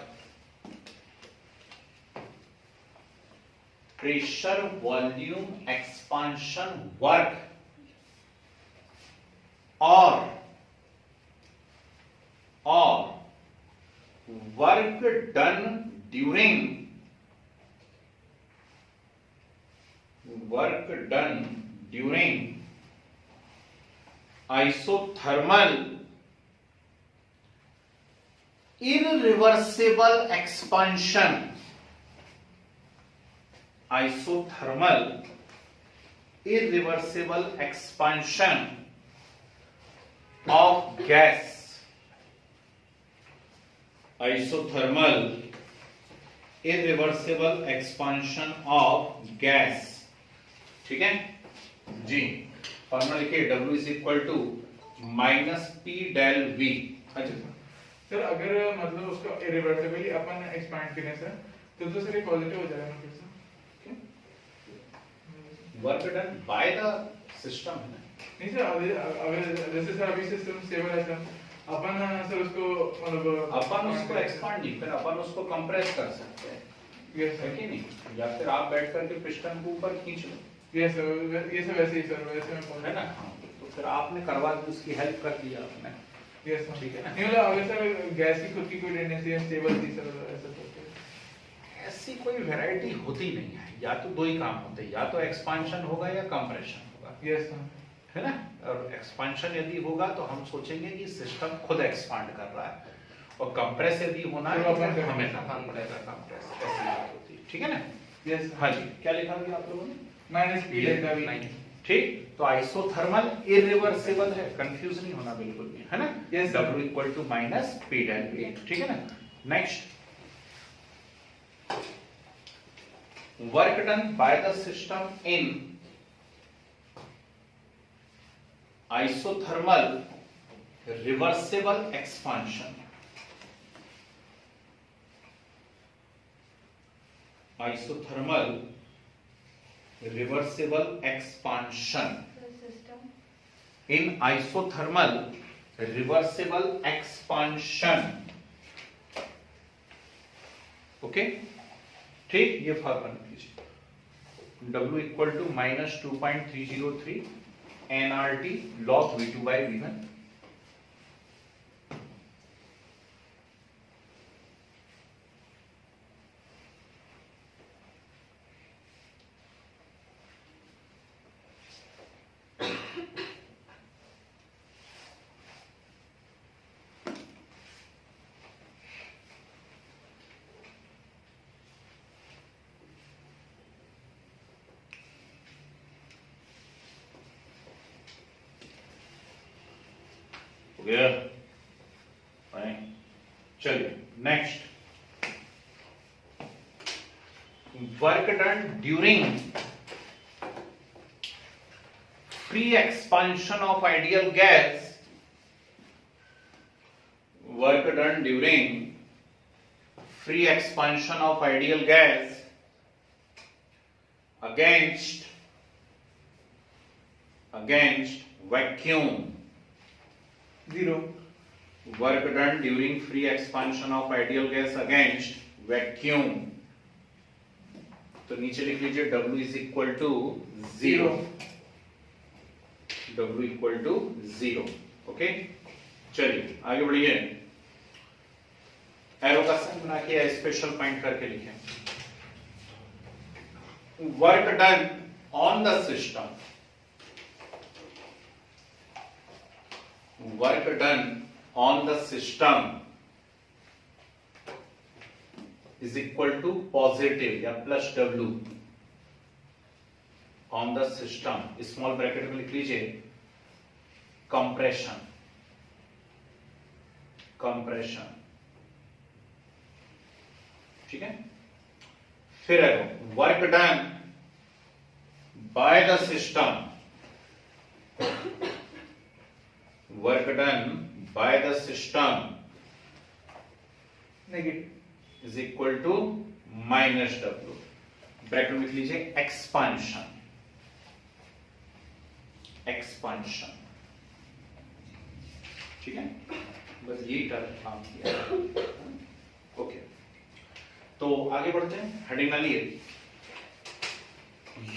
pressure volume expansion work और work done during isothermal irreversible expansion, isothermal irreversible expansion of gas, isothermal irreversible expansion of gas, ठीक है जी। फॉर्मूला लिखिए W is equal to minus P del V. अच्छा sir अगर मतलब उसको irreversibly अपन एक्सपैंड करें सर तो सर ये पॉजिटिव हो जाएगा ना फिर से work done by the system है ना। नहीं सर अगर जैसे सर अभी सिस्टम स्टेबल है सर अपन सर उसको मतलब अपन उसको एक्सपांड नहीं कर, अपन उसको कंप्रेस कर सकते हैं, यस है सर कि नहीं, या फिर आप बैठ करके पिस्टन को ऊपर खींच लो, यस सर ये सब वैसे ही सर वैसे में है ना। हाँ, तो फिर आपने करवा दी, उसकी हेल्प कर दिया आपने, यस सर ठीक है ना। नहीं मतलब अगर सर गैस की खुद की कोई टेंडेंसी है स्टेबल थी सर ऐसा तो ऐसी कोई वैरायटी होती नहीं है, या तो दो ही काम होते हैं, या तो एक्सपांशन होगा या कंप्रेशन होगा, यस सर है ना। और एक्सपांशन यदि होगा तो हम सोचेंगे कि सिस्टम खुद एक्सपांड कर रहा है, और कंप्रेस यदि होना है तो तो अपन हमें करना पड़ेगा कंप्रेस, ऐसी बात होती है, ठीक है ना। यस हाँ जी, क्या लिखा गया आप लोगों ने? माइनस पी डेल्टा वी ठीक, तो आइसोथर्मल इरिवर्सिबल है, कंफ्यूज नहीं होना बिल्कुल भी, है ना। Yes, sir. W equal to minus P del V, ठीक है ना। Next, work done by the system in isothermal reversible expansion, isothermal reversible expansion, in isothermal reversible expansion, okay ठीक, ये फॉर्मूला कीजिए W equal to minus 2.303 nRT log V2 by V1, हो गया, fine. चलिए next, work done during free expansion of ideal gas, work done during free expansion of ideal gas against vacuum, zero work done during free expansion of ideal gas against vacuum, तो नीचे लिख लीजिए W is equal to zero, W equal to zero, okay. चलिए आगे बढ़िए, arrow का sign बना के स्पेशल पॉइंट करके लिखें, work done on the system, work done on the system is equal to positive या plus W on the system, small bracket में लिख लीजिए कंप्रेशन, कंप्रेशन, ठीक है। फिर work done by the system, work done by the system negative is equal to minus W, bracket में लिख लीजिए एक्सपांशन, एक्सपांशन, ठीक है। बस यही टर्म काम किया। ओके, तो आगे बढ़ते हैं। हेडिंग डालिए,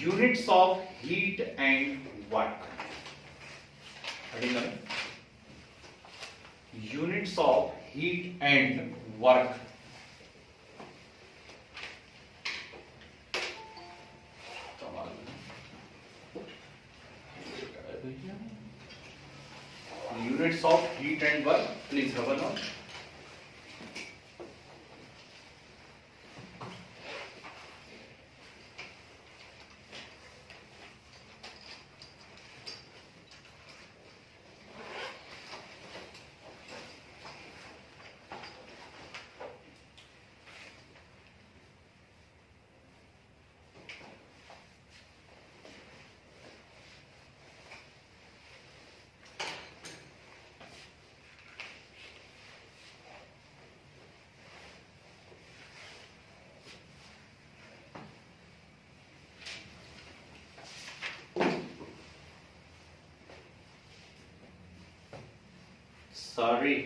units of heat and work. Heading डालिए, units of heat and work. Units of heat and work, please have a note. Sorry.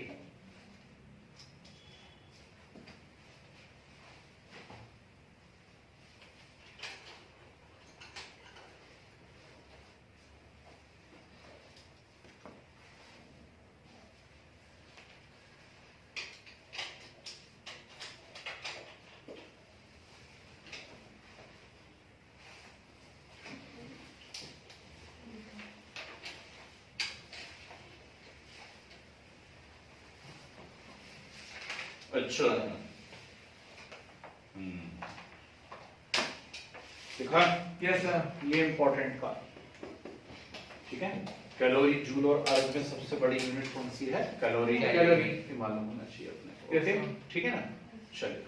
अच्छा देखा, यस सर। ये इंपॉर्टेंट का, ठीक है। कैलोरी, जूल और अर्ग में सबसे बड़ी यूनिट कौन सी है? कैलोरी। कैलोरी ये मालूम होना चाहिए अपने को। Yes, okay, sir. ठीक है ना। चलिए,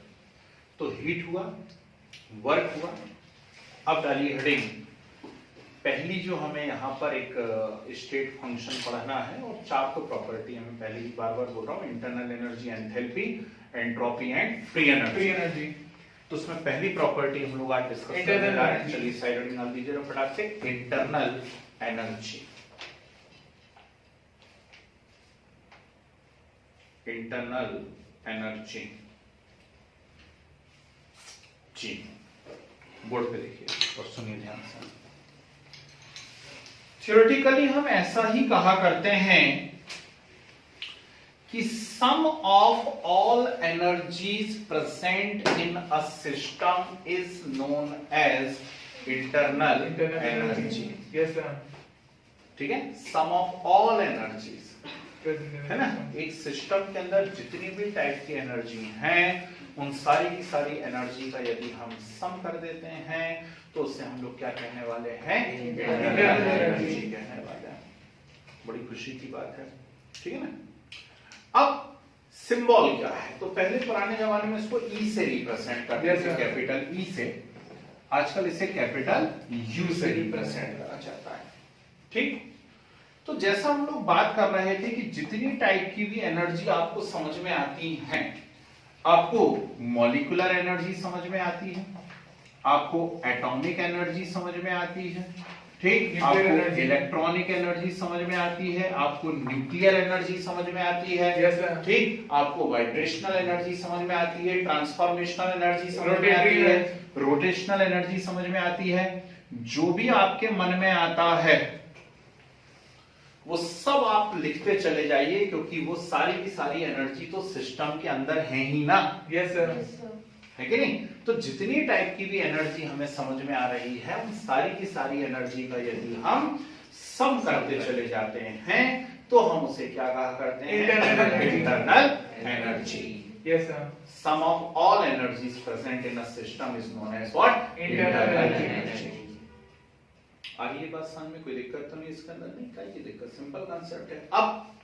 तो हीट हुआ, वर्क हुआ। अब डालिए हेडिंग, पहली जो हमें यहाँ पर एक स्टेट फंक्शन पढ़ना है और चार तो प्रॉपर्टी हमें पहले ही बार बार बोल रहा हूँ, internal energy, enthalpy, entropy and free free energy. Energy. तो उसमें पहली प्रॉपर्टी हम लोग आज डिस्कस करने Internal जा रहे हैं। energy। चलिए साइड में डाल दीजिए फटाक से, इंटरनल एनर्जी। इंटरनल एनर्जी जी, बोर्ड पे देखिए और सुनिए ध्यान से। थियोरेटिकली हम ऐसा ही कहा करते हैं कि sum of all energies present in a system is known as internal energy. Yes sir. ठीक है, सम ऑफ ऑल एनर्जीज, है ना। एक सिस्टम के अंदर जितनी भी टाइप की एनर्जी हैं, उन सारी की सारी एनर्जी का यदि हम सम कर देते हैं तो उससे हम लोग क्या कहने वाले हैं? इंटरनल एनर्जी कहने वाले हैं। बड़ी खुशी की बात है, ठीक है ना। अब सिंबल क्या है? तो पहले पुराने जमाने में इसको ई से रिप्रेजेंट करते थे, कैपिटल ई से। आजकल इसे कैपिटल यू से रिप्रेजेंट करा जाता है, ठीक। तो जैसा हम लोग बात कर रहे थे कि जितनी टाइप की भी एनर्जी आपको समझ में आती है, आपको मॉलिक्यूलर एनर्जी समझ में आती है, आपको एटॉमिक एनर्जी समझ में आती है, ठीक, आपको इलेक्ट्रॉनिक एनर्जी समझ में आती है, आपको न्यूक्लियर एनर्जी समझ में आती है, ठीक, आपको वाइब्रेशनल एनर्जी समझ में आती है, ट्रांसफॉर्मेशनल एनर्जी समझ में आती है, रोटेशनल एनर्जी समझ में आती है। जो भी आपके मन में आता है वो सब आप लिखते चले जाइए, क्योंकि वो सारी की सारी एनर्जी तो सिस्टम के अंदर है ही ना। Yes sir. है कि नहीं? तो जितनी टाइप की भी एनर्जी हमें समझ में आ रही है, उन सारी की सारी एनर्जी का यदि हम सम करते चले जाते हैं तो हम उसे क्या कहा करते हैं? Internal energy. Yes sir. Sum of all energies present in a system is known as what? Internal energy. आगे ये बात समझ में कोई दिक्कत तो नहीं इसके अंदर? नहीं, क्या ये दिक्कत? सिंपल कांसेप्ट है। अब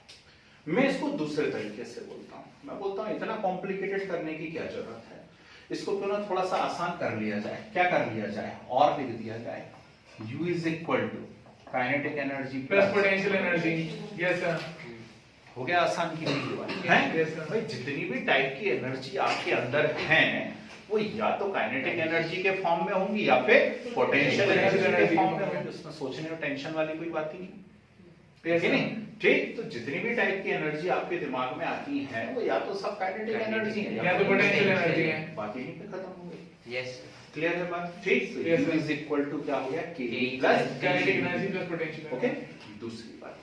मैं इसको दूसरे तरीके से बोलता हूं। मैं बोलता हूं इतना कॉम्प्लिकेटेड करने की क्या जरूरत है, इसको क्यों ना थोड़ा सा आसान कर लिया जाए। क्या कर लिया जाए? और लिख दिया जाए U is equal to kinetic energy plus potential energy. Yes sir. हो गया आसान की बात है। Yes, sir. भाई जितनी भी टाइप की एनर्जी आपके अंदर है, वो या तो काइनेटिक एनर्जी के फॉर्म में होंगी या फिर पोटेंशियल एनर्जी के फॉर्म में होंगी। उसमें सोचने में टेंशन वाली कोई बात ही नहीं, Yes, है sir. नहीं? ठीक, तो जितनी भी टाइप की एनर्जी आपके दिमाग में आती है वो या तो सब काइनेटिक एनर्जी है या तो पोटेंशियल एनर्जी है। बात यहीं पे खत्म हो गई। यस क्लियर है बात? ठीक, तो Yes, U sir. Is equal to क्या हो गया? K K plus kinetic energy plus potential. Okay. दूसरी बात,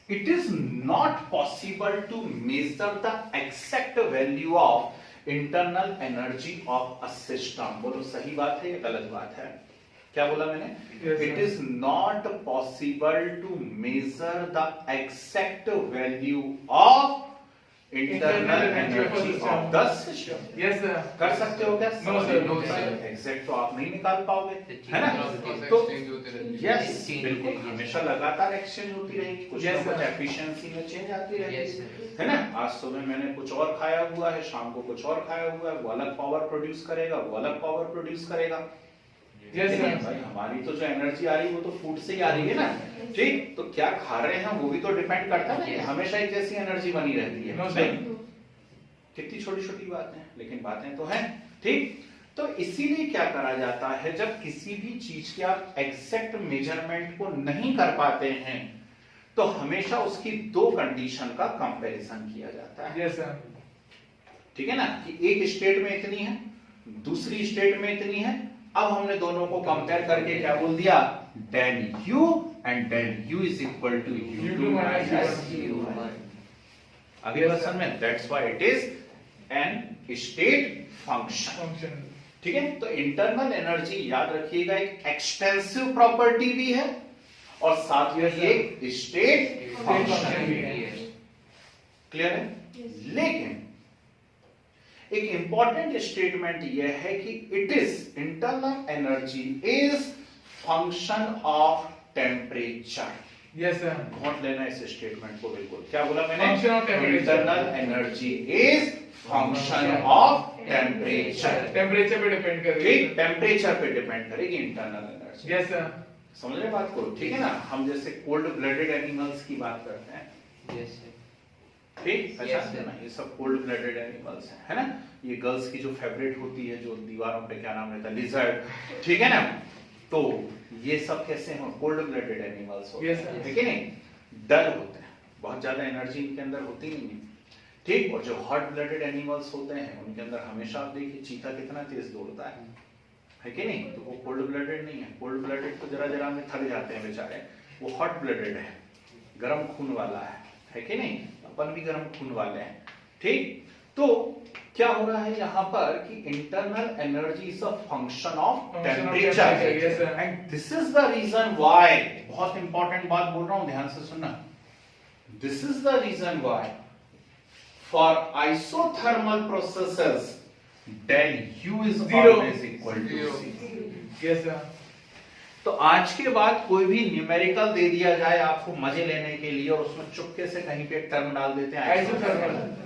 it is not possible to measure the exact value of internal energy of a system। बोलो सही बात है या गलत बात है? क्या बोला मैंने? Yes, It sir. is not possible to measure the exact value of internal energy of the system। Yes sir. कर सकते हो क्या? No, sir. No, sir. Exact तो आप नहीं निकाल पाओगे, तो है ना? चीज़ तो exchange होते रहते हैं। यस Exchange बिल्कुल, होती रहेगी। हमेशा लगातार एक्सचेंज होती रहेगी, कुछ Yes, ना कुछ sir. एफिशिएंसी में चेंज आती Yes, रहेगी, sir. है ना? आज सुबह मैंने कुछ और खाया हुआ है, शाम को कुछ और खाया हुआ है, वो अलग पावर प्रोड्यूस करेगा, वो अलग पावर प्रोड्यूस करेगा। यस लेकिन सर। भाई हमारी तो जो एनर्जी आ रही है वो तो फूड से ही आ रही है ना, ठीक? तो क्या खा रहे हैं वो भी तो डिपेंड करता है ना, कि Yes. हमेशा एक जैसी एनर्जी बनी रहती है। No, sir. नहीं? कितनी छोटी छोटी बातें, लेकिन बातें तो हैं, ठीक? तो इसीलिए क्या करा जाता है, जब किसी भी चीज के आप एग्जैक्ट मेजरमेंट को नहीं कर पाते हैं तो हमेशा उसकी दो कंडीशन का कंपैरिजन किया जाता है। Yes sir. ठीक है ना, कि एक स्टेट में इतनी है, दूसरी स्टेट में इतनी है, अब हमने दोनों को कंपेयर करके क्या बोल दिया? Del U and del U is equal to U2 minus U1। अगले क्वेश्चन में that's why it is an state function. Function. ठीक है, तो इंटरनल एनर्जी याद रखिएगा एक एक्सटेंसिव प्रॉपर्टी भी है और साथ में Yes, sir. एक स्टेट function फंक्शन भी भी है। है। क्लियर है? लेकिन एक इंपॉर्टेंट स्टेटमेंट यह है कि it is internal energy is function of temperature. Yes sir. Note लेना इस स्टेटमेंट को बिल्कुल। क्या बोला मैंने? Function of temperature. Internal energy is function of temperature. Temperature पे डिपेंड कर रही ठीक, टेम्परेचर पे डिपेंड करेगी इंटरनल एनर्जी। Yes sir. समझ रहे बात को? ठीक है ना, हम जैसे कोल्ड ब्लडेड एनिमल्स की बात करते हैं, यस सर। ठीक, Yes, पहचानते sir. हैं ना, ये सब कोल्ड ब्लडेड एनिमल्स हैं, है ना? ये गर्ल्स की जो फेवरेट होती है, जो दीवारों पे क्या नाम रहता है, लिजर्ड, ठीक है ना? तो ये सब कैसे हैं? कोल्ड ब्लडेड एनिमल्स होते Yes, हैं, sir. ठीक है नहीं? डल होते हैं, बहुत ज्यादा एनर्जी इनके अंदर होती नहीं है, ठीक? और जो हॉट ब्लडेड एनिमल्स होते हैं उनके अंदर हमेशा आप देखिए चीता कितना तेज दौड़ता है कि नहीं? तो वो कोल्ड ब्लडेड नहीं है। कोल्ड ब्लडेड तो जरा जरा में थक जाते हैं बेचारे, वो हॉट ब्लडेड है, गर्म खून वाला है कि नहीं? अपन भी गर्म खून वाले हैं, ठीक? तो क्या हो रहा है यहाँ पर कि internal energy is a function of temperature, temperature yes, sir. And this is the reason why, बहुत इंपॉर्टेंट बात बोल रहा हूं, ध्यान से सुनना, this is the reason why for isothermal processes del U is Zero. always equal to Zero. 0। Yes sir. तो आज के बाद कोई भी न्यूमेरिकल दे दिया जाए आपको मजे लेने के लिए और उसमें चुपके से कहीं पे एक टर्म डाल देते हैं Isothermal।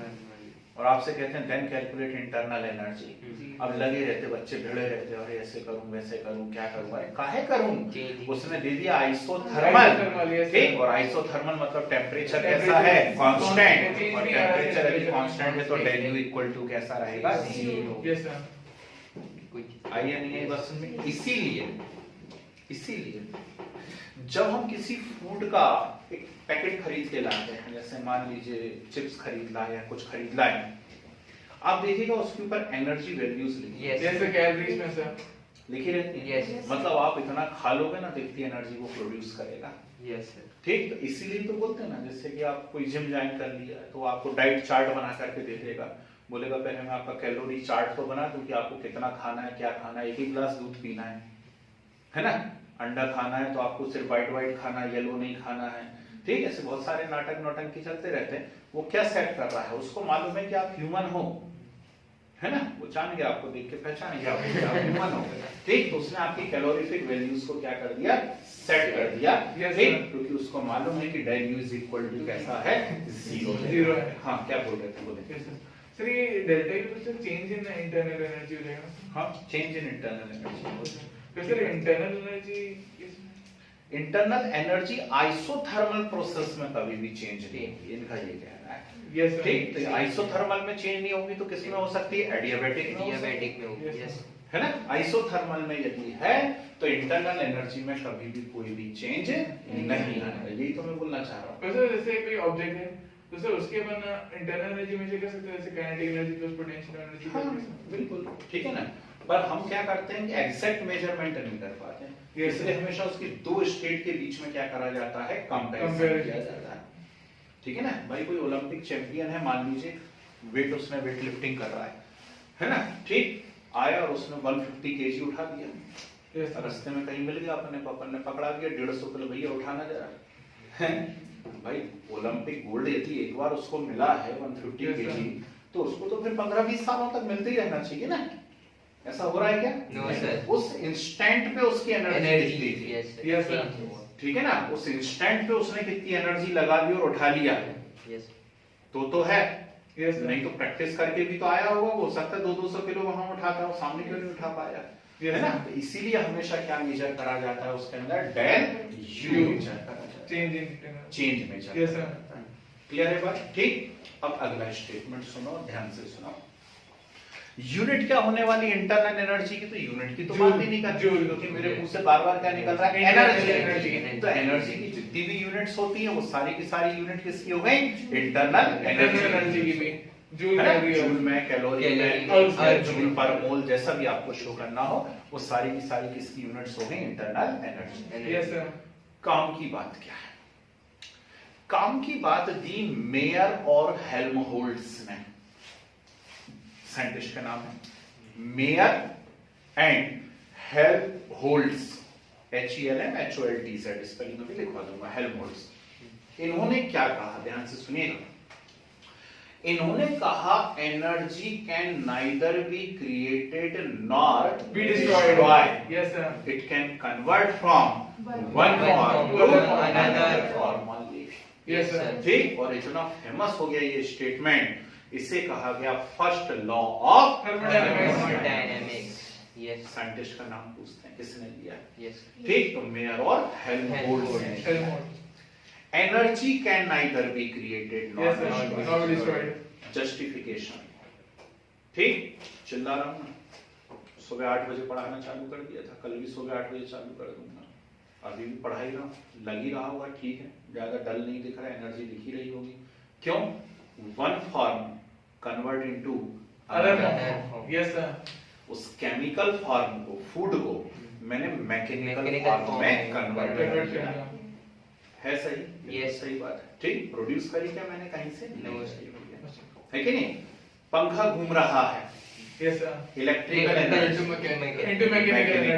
और आपसे कहते हैं देन कैलकुलेट इंटरनल एनर्जी। अब लगे रहते बच्चे, भिड़े रहते, अरे ऐसे करूं वैसे करूं, क्या करूं, अरे काहे करूं? उसने दे दिया आइसोथर्मल, Isothermal, yes, ठीक? sir। और आइसोथर्मल मतलब टेम्परेचर Temperature कैसा है? constant constant. change और नहीं आ रहा है, टेम्परेचर यदि temperature कांस्टेंट है तो constant। del U equal to कैसा रहेगा? 0। Yes sir. आइए नहीं है बस में। इसीलिए जब हम किसी फूड का एक पैकेट खरीद के लाते हैं, जैसे मान लीजिए चिप्स खरीद लाए या कुछ खरीद लाए, आप देखिएगा उसके ऊपर एनर्जी वैल्यूज लिखी Yes. Yes sir. कैलोरीज में सर। लिखी रहती है। Yes. मतलब आप इतना खा लोगे ना तो इतनी एनर्जी वो प्रोड्यूस करेगा, यस सर। ठीक? तो इसीलिए तो बोलते हैं ना, जैसे कि आप कोई जिम ज्वाइन कर लिया है तो आपको डाइट चार्ट बना करके दे देगा, बोलेगा पहले मैं आपका कैलोरी चार्ट तो बना दूं कि आपको कितना खाना है, क्या खाना है, 1 गिलास दूध पीना है ना? अंडा खाना है तो आपको सिर्फ व्हाइट खाना है, येलो नहीं खाना है, ठीक? ऐसे बहुत सारे नाटक नौटंकी चलते रहते हैं। वो क्या सेट कर रहा है? उसको मालूम है कि आप ह्यूमन हो, है ना? वो जान गया, आपको देख के पहचान गया आप ह्यूमन हो, ठीक? तो उसने आपकी कैलोरीफिक वैल्यूज को क्या कर दिया? सेट कर दिया, Yes, ठीक? sir. क्योंकि उसको मालूम है कि del U is equal to कैसा है? 0 Zero है। हाँ, क्या बोल रहे थे? बोले। Yes sir. सर ये डेल्टा यू तो चेंज इन इंटरनल एनर्जी हो जाएगा। हाँ, चेंज इन इंटरनल एनर्जी। तो sir internal energy internal energy isothermal process में कभी भी चेंज नहीं होगी, इनका ये कहना है, यस सर। ठीक? तो आइसोथर्मल में चेंज नहीं होगी तो किस में हो सकती है? एडियाबैटिक में हो सकती है, डियाबेटिक में हो। Yes, yes. है ना। आइसोथर्मल में यदि है तो इंटरनल एनर्जी में कभी भी कोई भी चेंज नहीं आएगा, यही तो मैं बोलना चाह रहा हूँ। वैसे जैसे कोई ऑब्जेक्ट है तो सर उसके अपन इंटरनल एनर्जी मेजर कर सकते हैं, जैसे kinetic energy plus potential energy. हाँ, बिल्कुल ठीक है ना। पर हम क्या करते हैं कि एग्जैक्ट मेजरमेंट नहीं कर पाते हैं, इसलिए हमेशा उसकी दो स्टेट के बीच में क्या करा जाता है, कंपैरिजन किया जाता है। ठीक है ना। भाई कोई ओलंपिक चैंपियन है, मान लीजिए वेट, उसने वेट लिफ्टिंग कर रहा है ना, ठीक, आया और उसने 150 केजी उठा दिया, रास्ते में कहीं मिल गया, अपन ने पकड़ा दिया, 150 किलो भैया उठाना जरा। भाई ओलंपिक गोल्ड यदि एक बार उसको मिला है 150 केजी, तो उसको तो फिर 15-20 सालों तक मिलते ही रहना चाहिए ना। ऐसा हो रहा है क्या? No sir. उस इंस्टेंट पे उसकी एनर्जी कितनी थी, यस सर, ठीक है ना, उस इंस्टेंट पे उसने कितनी एनर्जी लगा दी और उठा लिया, यस तो है। यस नहीं तो प्रैक्टिस करके भी तो आया होगा, हो सकता है 200 किलो वहां उठाता हो, सामने क्यों नहीं उठा पाया, है ना। तो इसीलिए हमेशा क्या मेजर करा जाता है उसके अंदर, डेल यू मेजर करा जाता है, change in change measure. Yes sir, clear है बात, ठीक। अब अगला स्टेटमेंट सुनो, ध्यान से सुनो। यूनिट क्या होने वाली इंटरनल एनर्जी की, तो यूनिट की तो बात ही नहीं करती, क्योंकि मेरे मुंह से बार-बार क्या निकल रहा है, एनर्जी। तो एनर्जी की जितनी भी यूनिट्स होती है वो सारी की सारी यूनिट किसकी हो गई, इंटरनल एनर्जी की भी, जूल कैलोरी, जूल में, कैलोरी में, और जूल पर मोल, जैसा भी आपको शो करना हो, वो सारी की सारी किसकी यूनिट्स हो गई, इंटरनल एनर्जी। Yes sir. काम की बात क्या है, काम की बात दी मेयर और हेल्महोल्ट्ज ने, साइंटिस्ट का नाम है mayor and Helmholtz, HELMHOLTZ, spelling में भी लिखवा दूंगा, हेल्महोल्ट्ज। इन्होंने क्या कहा, ध्यान से सुनिएगा। इन्होंने कहा energy can neither be created nor be destroyed. Yes sir. It can convert from one form to another form only. Yes sir. ठीक, और इतना फेमस हो गया ये स्टेटमेंट, इसे कहा गया first law of thermodynamics. Yes scientist का नाम पूछते हैं किसने दिया, यस ठीक, तो मेयर और हेल्महोल्ट्ज ने। Helmholtz. Energy can neither be created yes nor sir, not destroyed. Justification, ठीक, चिल्ला रहा हूं ना, सुबह 8 बजे पढ़ाना चालू कर दिया था, कल भी सुबह 8 बजे चालू कर दूंगा, अभी भी पढ़ाई रहा, लगी रहा होगा, ठीक है, ज्यादा डल नहीं दिख रहा, एनर्जी दिख ही रही होगी, क्यों, one form convert into other form. Yes sir. उस केमिकल फॉर्म को, फूड को मैंने मैकेनिकल Mechanical फॉर्म में form कन्वर्ट कन्वर्ट कर कर दिया, दिया। है सही, Yes. सही बात है, ठीक, प्रोड्यूस करी क्या मैंने कहीं से, No. नहीं सही हो गया, है कि नहीं। पंखा घूम रहा है, yes sir. Electrical energy into mechanical energy में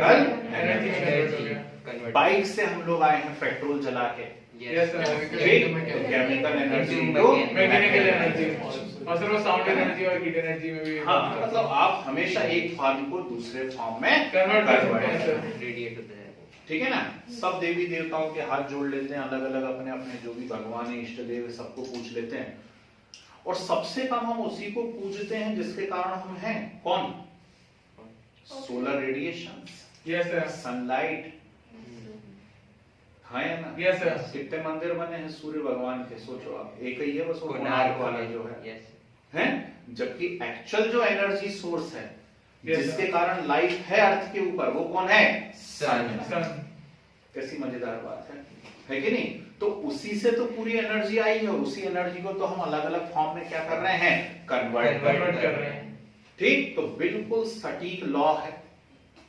कन्वर्ट हो गया। बाइक से हम लोग आए हैं पेट्रोल जला के, yes sir. Chemical energy mechanical energy, और सर वो साउंड एनर्जी और हीट एनर्जी में भी। हाँ, मतलब आप हमेशा एक फॉर्म को दूसरे फॉर्म में कन्वर्ट कर सकते हैं कन्वर्ट, सर। रेडिएट होता है। ठीक है ना। सब देवी देवताओं के हाथ जोड़ लेते हैं, अलग अलग अपने अपने जो भी भगवान है, इष्ट देव, सबको पूछ लेते हैं, और सबसे कम हम उसी को पूजते हैं जिसके कारण हम हैं, कौन, solar radiation, yes sir. Sunlight, हाँ या ना। Yes sir. कितने मंदिर बने हैं सूर्य भगवान के, सोचो आप, एक ही है बस, वो कोणार्क कोणार्क वाला जो है, यस हैं, जबकि एक्चुअल जो एनर्जी सोर्स है, Yes, जिसके sir. कारण लाइफ है अर्थ के ऊपर, वो कौन है, सन। सन। कैसी मजेदार बात है कि नहीं। तो उसी से तो पूरी एनर्जी आई है, और उसी एनर्जी को तो हम अलग अलग फॉर्म में क्या कर रहे हैं, कन्वर्ट कन्वर्ट कर रहे हैं। ठीक, तो बिल्कुल सटीक लॉ है,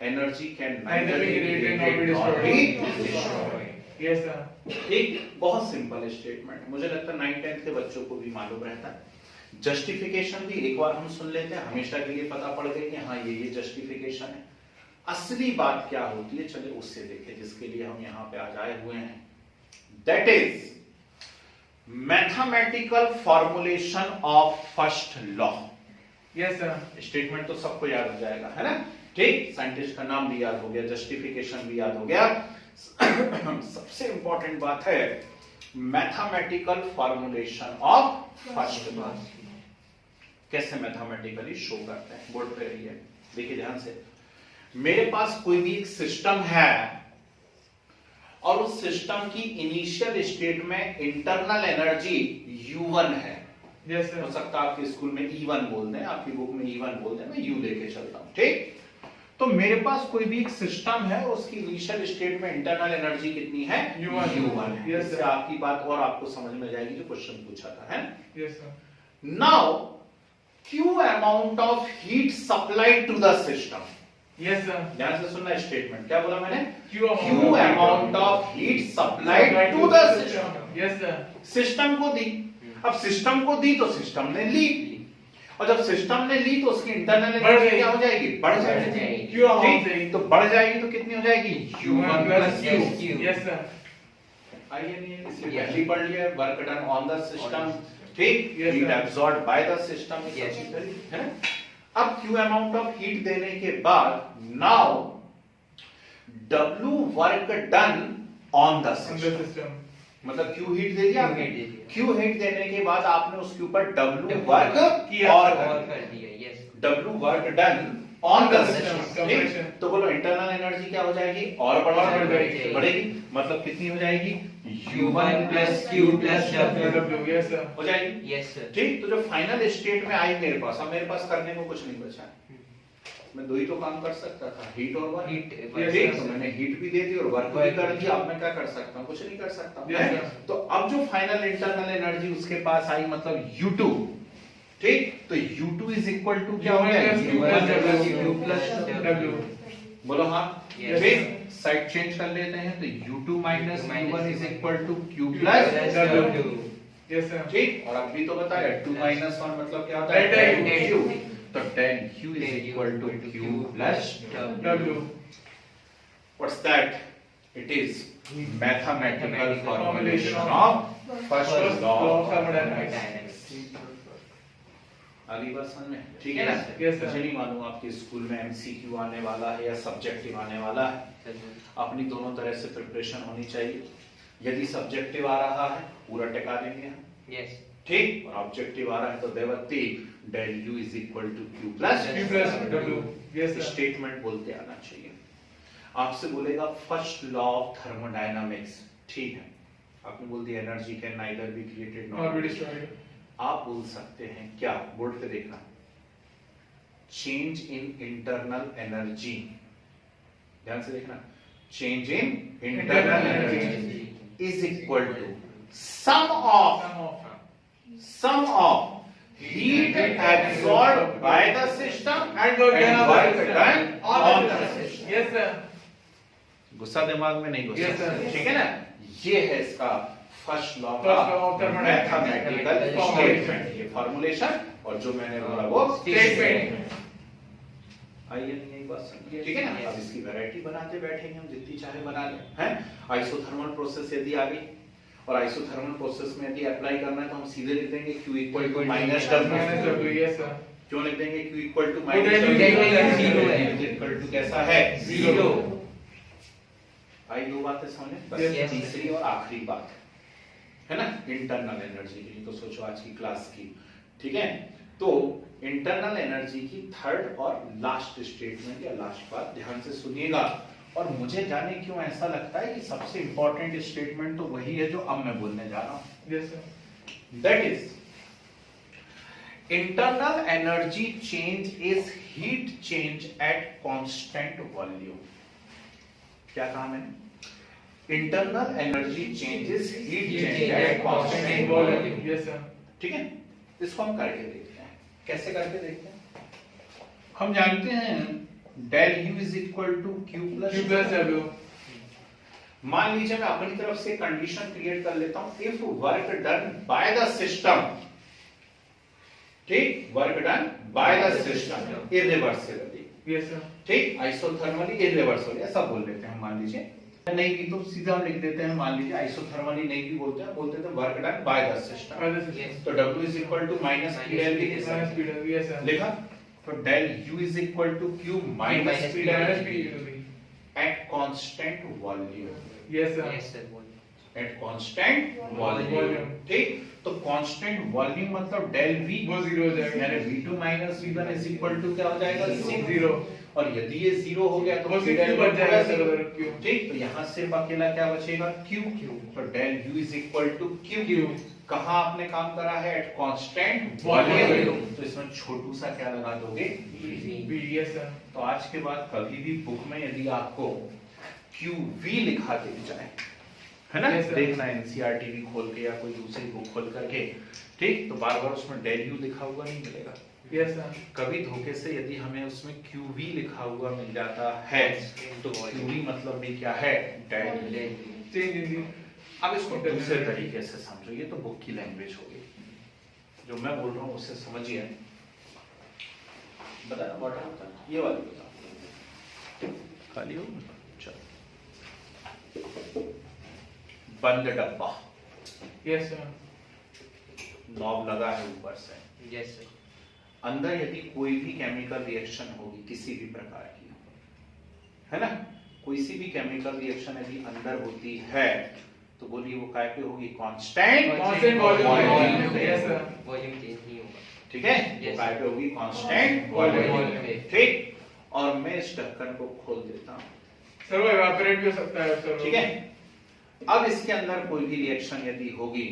energy can Neither be created nor be destroyed. Yes sir. ठीक, बहुत सिंपल स्टेटमेंट, मुझे लगता है 9th-10th के बच्चों को भी मालूम रहता है। जस्टिफिकेशन भी एक बार हम सुन लेते हैं, हमेशा के लिए पता पड़ गया कि हाँ ये जस्टिफिकेशन है। असली बात क्या होती है, चलिए उससे देखें, जिसके लिए हम यहाँ पे आज आए हुए हैं, that is mathematical formulation of first law. Yes sir. Statement तो सबको याद हो जाएगा, है ना, ठीक, साइंटिस्ट का नाम भी याद हो गया, जस्टिफिकेशन भी याद हो गया। सबसे इंपॉर्टेंट बात है mathematical formulation of first law. कैसे मैथमेटिकली शो करते हैं, बोर्ड पे रही है, देखिए ध्यान से। मेरे पास कोई भी एक सिस्टम है, और उस सिस्टम की इनिशियल स्टेट में इंटरनल एनर्जी U1 है। Yes sir. हो सकता है आपके स्कूल में E1 बोल दें, आपकी बुक में E1 बोल दें, मैं U लेके चलता हूं, ठीक। तो तो मेरे पास कोई भी एक सिस्टम है, उसकी इनिशियल स्टेट में इंटरनल एनर्जी कितनी है? U1 U1 है। Yes, इससे sir. आपकी बात और आपको समझ में जाएगी जो क्वेश्चन पूछा था, है? Yes, sir. Now, Q amount of heat supplied to the system. Yes, sir. ध्यान से सुनना स्टेटमेंट, क्या बोला मैंने? Q Q amount of heat supplied to the system. Yes, sir. System को दी, अब सिस्टम को दी तो सिस्टम ने ली, और जब सिस्टम ने ली तो उसकी इंटरनल बढ़ एनर्जी गई। क्या हो जाएगी? बढ़ बढ़ जाएगी। जाएगी। Q amount ठीक? से ही। तो बढ़ जाएगी तो कितनी हो जाएगी? U1 plus Q। Q। Yes, sir. आइए नहीं है, इसलिए Yes. पहले ही पढ़ लिया, work done on the system, ठीक? Yes, heat sir. Absorbed bye the system, Yes. है ना? अब Q अमाउंट ऑफ हीट देने के बाद now W work done on the On the system, system. मतलब Q हीट दे दिया Q आपने, heat दे दिया। Q हीट देने के बाद आपने उसके ऊपर W W वर्क किया और और कर कर दिया, yes। W work done on the On the system, system, ठीक? compression. तो बोलो इंटरनल एनर्जी क्या हो जाएगी? और बढ़ और बढ़ जाएगी, जाएगी। बढ़ेगी, मतलब कितनी हो जाएगी? U1 plus Q plus W। W. Yes, sir. हो जाएगी, Yes, sir। ठीक? तो जो फाइनल स्टेट में आई मेरे पास, अब मेरे पास करने को कुछ नहीं बचा, मैं दो ही तो काम कर सकता था, हीट और वर्क। Heat, Yes, ठीक, sir. तो मैंने हीट भी दे दी और वर्क भी Work कर भी दिया, किया। अब मैं क्या कर सकता हूँ? कुछ नहीं कर सकता हूँ, Yes, है? sir. तो अब जो फाइनल इंटरनल एनर्जी उसके पास आई, मतलब U2, ठीक? तो U2 इज इक्वल टू क्या हो U1 गया? plus Q U1 plus plus W. Q plus W. बोलो हाँ, Yes. ठीक? साइड चेंज कर लेते हैं, तो U2 minus minus U1 is U1 equal to Q plus plus W. Yes, sir. ठीक? और अभी तो बताया 2 माइनस 1 मतलब क्या होता है? Tan tan Q। Q। तो tan Q is equal to Q plus W. what's that? It is mathematical Mathematical formulation formulation of first First law law of of thermodynamics. Dynamics। अगली बात समझ में, ठीक है ना? Yes, sir. Yes, sir. मुझे नहीं मालूम आपके स्कूल में MCQ आने वाला है या सब्जेक्टिव आने वाला है, अपनी दोनों तरह से प्रिपरेशन होनी चाहिए। यदि सब्जेक्टिव आ रहा है पूरा टिका देंगे हम, Yes। ठीक? और ऑब्जेक्टिव आ रहा है तो देवती del U is equal to Q plus Q plus W. Yes, sir. Statement बोलते आना चाहिए। आपसे बोलेगा फर्स्ट लॉ ऑफ थर्मोडायनामिक्स, ठीक है? आपने बोल दिया energy can neither be created Or be destroyed. आप बोल सकते हैं क्या? बोर्ड पे देखना, चेंज इन इंटरनल एनर्जी, ध्यान से देखना, change in internal Internal energy energy is equal to sum of Sum of heat absorbed by the system and work done on the work system. done on the system. Yes, sir. गुस्सा दिमाग में नहीं Yes, घुसा, sir. ठीक है ना? ये है इसका first law First law of thermodynamics. Mathematical statement, ये फॉर्मूलेशन, और जो मैंने बोला वो Statement. आइए नहीं एक बात समझिए, ठीक है ना? अब इसकी वैरायटी बनाते बैठेंगे हम, जितनी चाहे बना लें, हैं? आइसोथर्मल प्रोसेस यदि आ गई, और आइसोथर्मल प्रोसेस में यदि अप्लाई करना है तो हम सीधे लिख देंगे Q equal to minus Minus W। W. Yes, sir. क्यों लिख देंगे Q इक्वल टू तो माइनस then W? zero है, zero है। इक्वल टू कैसा है? Zero. आई दो बातें समझे, बस Yes, ये yes. तीसरी और आखिरी बात है ना, इंटरनल एनर्जी की, तो सोचो आज की क्लास की, ठीक है? तो इंटरनल एनर्जी की थर्ड और लास्ट स्टेटमेंट या लास्ट बात ध्यान से सुनिएगा, और मुझे जाने क्यों ऐसा लगता है कि सबसे इंपॉर्टेंट स्टेटमेंट तो वही है जो अब मैं बोलने जा रहा हूं। Yes, sir. That is internal energy change is heat change at constant volume. क्या कहा मैंने? Internal energy changes heat change at constant volume, Yes, sir. ठीक है? इसको हम करके देखते हैं, कैसे करके देखते हैं? हम जानते हैं del U is equal to Q Q plus W. मान लीजिए मैं अपनी तरफ से कंडीशन क्रिएट कर लेता हूं, if work done by the system, ठीक? Work done by the system irreversibly, Yes, sir. ठीक? आइसोथर्मली इरिवर्सिबल ऐसा बोल लेते हैं, मान लीजिए नहीं भी तो सीधा हम लिख देते हैं, मान लीजिए आइसोथर्मली नहीं भी बोलते हैं, बोलते थे work done by the system. By the system. तो W is equal to minus P del V Minus P W. Yes, sir. लिखा, तो del U is equal to Q minus minus P P del Minus V P W. At constant volume, Yes, sir. Yes, sir, बोलिए। At constant volume, Volume. ठीक? तो constant volume मतलब del V वो zero हो जाएगा. यानी V2 minus V1 is equal to क्या हो जाएगा? Zero. और यदि ये जीरो हो गया तो वो फिर Q डेल बच जाएगा, zero। सर, उधर Q. ठीक? तो यहाँ सिर्फ अकेला क्या बचेगा? Q। तो del U is equal to Q। कहाँ आपने काम करा है? At constant Volume. वॉल्यूम। तो इसमें छोटू सा क्या लगा दोगे? Yes sir. तो आज के बाद कभी भी बुक में यदि आपको QV लिखा दिया जाए, है ना, Yes, sir. देखना एनसीईआरटी भी खोल के या कोई दूसरी बुक खोल करके, ठीक, तो बार बार उसमें डेल यू लिखा हुआ नहीं मिलेगा। Yes sir. कभी धोखे से यदि हमें उसमें QV लिखा हुआ मिल जाता है तो QV मतलब भी क्या है? डेल। चेंज इन दी। अब इसको दूसरे तरीके से समझो, ये तो बुक की लैंग्वेज होगी, जो मैं बोल रहा हूँ उससे समझिए। बताया बॉटल होता है, ये वाली बताओ, खाली हो, चलो। बंद डब्बा, यस सर। नॉब लगा है ऊपर से, यस सर। अंदर यदि कोई भी केमिकल रिएक्शन होगी किसी भी प्रकार की, है ना, कोई सी भी केमिकल रिएक्शन यदि अंदर होती है तो बोलिए वो काय पे होगी? Constant constant volume. Volume. Yes sir. Volume change नहीं होगा। ठीक है, Yes. वो काय पे होगी? Constant volume. वॉल्यूम। ठीक, और मैं इस ढक्कन को खोल देता हूँ, सर वो इवेपोरेट भी हो सकता है सर। ठीक है। अब इसके अंदर कोई भी रिएक्शन यदि होगी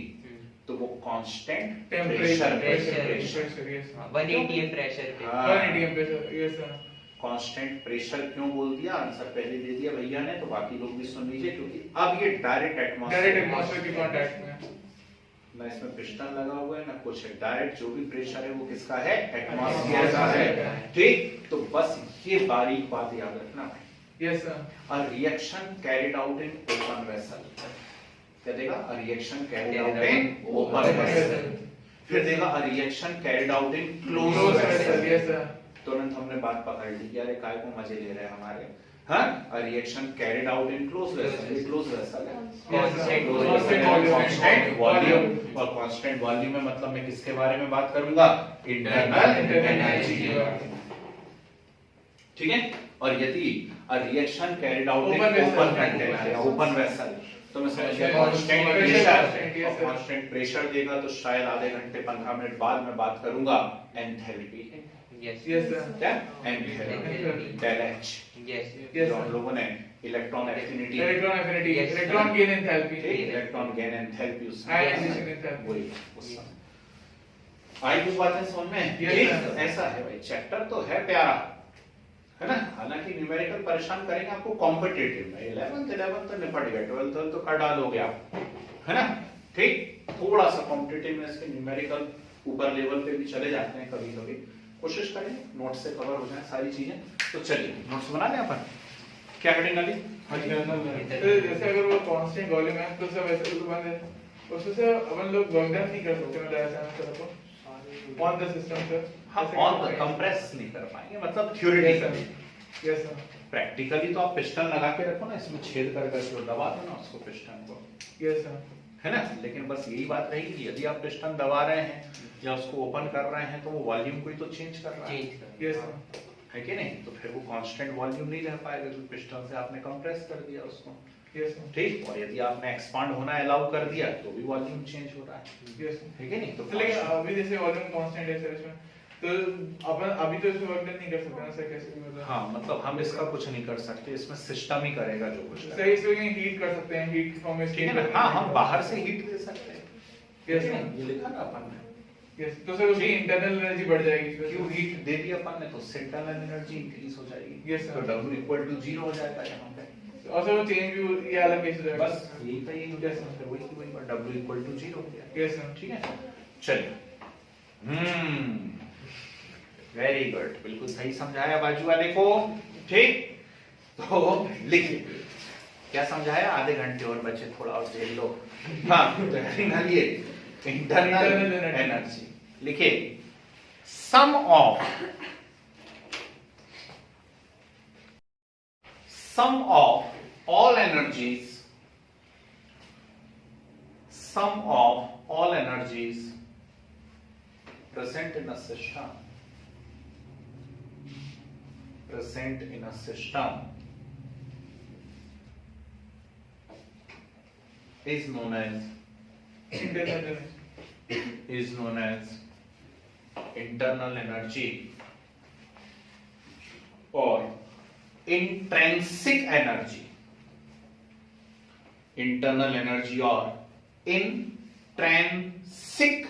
तो वो constant temperature pressure pressure yes sir. 1 atm pressure पे। हाँ। 1 atm पे sir. Yes sir. Constant pressure क्यों बोल दिया? आंसर पहले दे दिया भैया ने, तो बाकी लोग भी सुन लीजिए, क्योंकि अब ये डायरेक्ट डायरेक्ट एटमॉस्फेयर एटमॉस्फेयर के कांटेक्ट में। ना इसमें पिस्टन लगा हुआ है ना कुछ है, डायरेक्ट जो भी प्रेशर है वो किसका है? एटमॉस्फेयर का है। ठीक, तो बस ये बारीक बात याद रखना भाई। Yes sir. A reaction carried out in open vessel, क्या देगा? A reaction carried out in open vessel। फिर देगा a reaction carried out in closed close vessel। Vessel. Yes sir. तुरंत हमने बात पकड़ ली कि अरे काय को मजे ले रहे हैं हमारे, हाँ, a reaction carried out in closed vessel, ये closed vessel है। Constant Closed volume। vessel है, constant volume, और constant volume में मतलब मैं किसके बारे में बात करूंगा? Internal energy के बारे में। ठीक है, और यदि a reaction carried out in Open vessel। open container या open vessel, तो मैं समझ गया constant Pressure, pressure, constant, yes, और sir। कांस्टेंट प्रेशर देगा तो शायद आधे घंटे 15 मिनट बाद मैं बात करूंगा एंथैल्पी। Yes yes sir. क्या? Enthalpy, del H, yes Yes, जो हम sir। लोगों ने electron affinity, electron affinity, Yes, sir। Electron gain enthalpy, electron gain enthalpy उसमें आयनाइजेशन एंथैल्पी। वही उस समय आई कुछ बातें समझ में? Yes, ठीक, sir। ऐसा है भाई, चैप्टर तो है प्यारा, है ना, हालांकि न्यूमेरिकल परेशान करेंगे आपको कॉम्पिटिटिव में। 11th तो निपट गया, 12th तो कर डालोगे आप, है ना, ठीक, थोड़ा सा कॉम्पिटिटिव में इसके न्यूमेरिकल ऊपर लेवल पे भी चले जाते हैं कभी कभी, कोशिश करें नोट से कवर हो जाए सारी चीजें। तो चलिए नोट्स बना लें अपन, क्या करेंगे अली? तो जैसे अगर वो कांस्टेंट वॉल्यूम है तो सब ऐसे तो बंद है, उससे से अपन लोग वर्क डन नहीं कर सकते, मतलब ऐसा ना करो तो ऑन द सिस्टम सर। हाँ, ऑन द कंप्रेस नहीं कर पाएंगे, मतलब थ्योरेटिकली। Yes sir. प्रैक्टिकली तो आप पिस्टन लगा के रखो ना, इसमें छेद कर करके और दबा दो ना उसको, पिस्टन को, यस सर। है ना, लेकिन बस यही बात रहेगी कि यदि आप पिस्टन दबा रहे हैं या उसको ओपन कर रहे हैं तो वो वॉल्यूम को ही तो चेंज कर रहा है, चेंज कर। Yes sir. है कि नहीं? तो फिर वो कांस्टेंट वॉल्यूम नहीं रह पाएगा, क्योंकि पिस्टन से आपने कंप्रेस कर दिया उसको, यस सर। ठीक, और यदि आपने एक्सपांड होना अलाउ कर दिया तो भी वॉल्यूम चेंज हो रहा है, यस सर। है कि नहीं? तो लेकिन अभी जैसे वॉल्यूम कांस्टेंट है सर इसमें, तो अपन अभी तो इसमें वर्क डन नहीं कर सकते ना सर, कैसे भी मतलब। हाँ, मतलब हम इसका कुछ नहीं कर सकते, इसमें सिस्टम ही करेगा जो कुछ सर करेगा। इसमें हीट कर सकते हैं, हीट फॉर्म में ठीक है ना, हाँ, हम बाहर से हीट दे सकते हैं, यस है सर। ना? ये लिखा ना अपन ने, यस, तो सर उसकी इंटरनल एनर्जी बढ़ जाएगी इसमें। क्यों हीट दे दी अपन ने तो इंटरनल एनर्जी इंक्रीज हो जाएगी, Yes, sir। तो W इक्वल टू 0 हो जाएगा यहाँ पे, और सर वो चेंज भी ये अलग केस हो जाएगा। बस यही का यही हो Yes, जाएगा, फिर वही की वही बात, W इक्वल टू 0 हो गया, यस सर। ठीक है। चलिए, वेरी गुड, बिल्कुल सही समझाया बाजू वाले को, ठीक, तो लिखिए क्या समझाया, आधे घंटे और बचे, थोड़ा और झेल लो। हाँ, तो इंटरनल एनर्जी लिखिए, सम of all energies, sum of all energies present in a system is known as internal energy or intrinsic energy, internal energy or extrinsic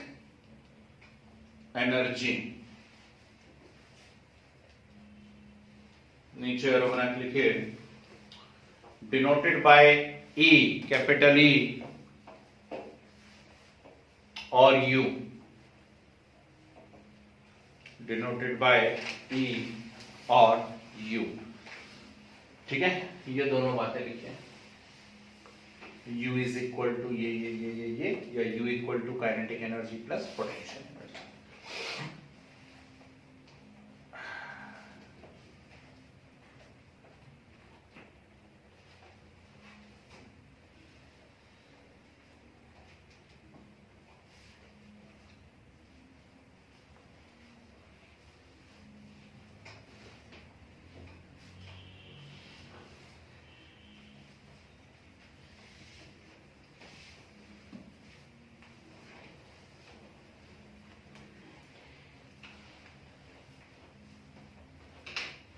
energy, नीचे एरो बना के लिखिए, denoted by E, capital E और you, denoted by ई और you. ठीक है, ये दोनों बातें लिखिए, U इज इक्वल टू ये या U equal to kinetic energy plus potential energy.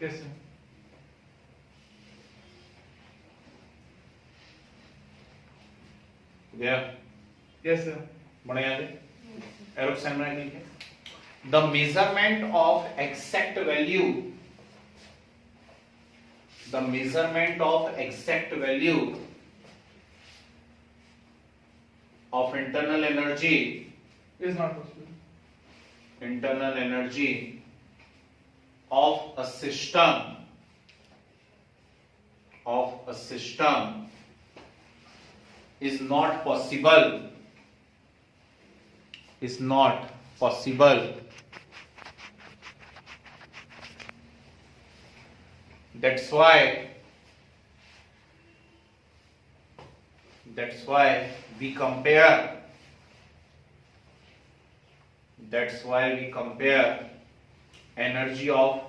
Yes, sir. गया? Yes, sir. बढ़िया आगे एरो साइन बना के लिखिए, the measurement of exact value, the measurement of exact value of internal energy, Is not possible. internal energy of a system is not possible, that's why we compare, energy of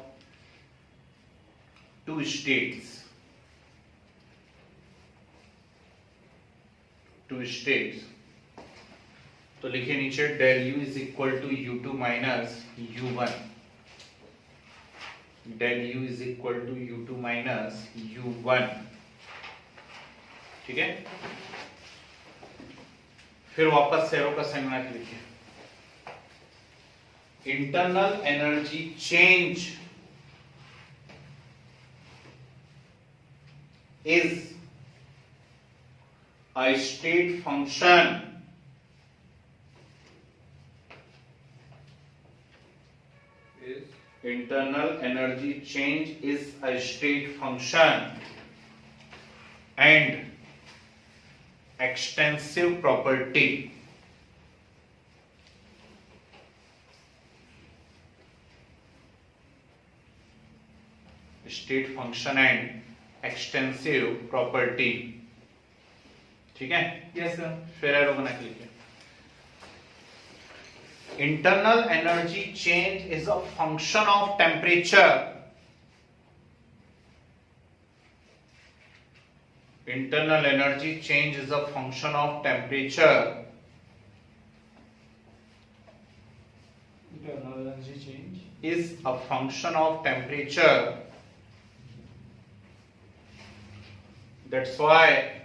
two states, तो लिखिए नीचे del U is equal to U2 minus U1, del U is equal to U2 minus U1। ठीक है, फिर वापस से arrow का sign बना के लिखिए, internal energy change is a state function internal energy change is a state function and extensive property, state function and extensive property. ठीक है, Yes, sir. फिर एरो बना के लिखिए, internal energy change is a function of temperature, internal energy change is a function of temperature Internal energy change. is a function of temperature, that's why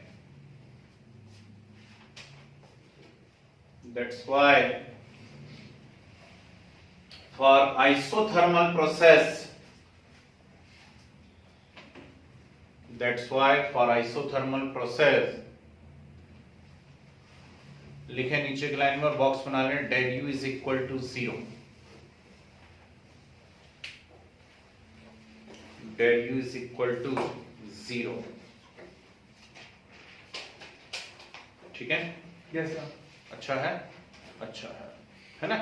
for isothermal process, लिखे नीचे की line में box बना लें, del U is equal to 0, del U is equal to 0। ठीक है, Yes, sir. अच्छा है ना।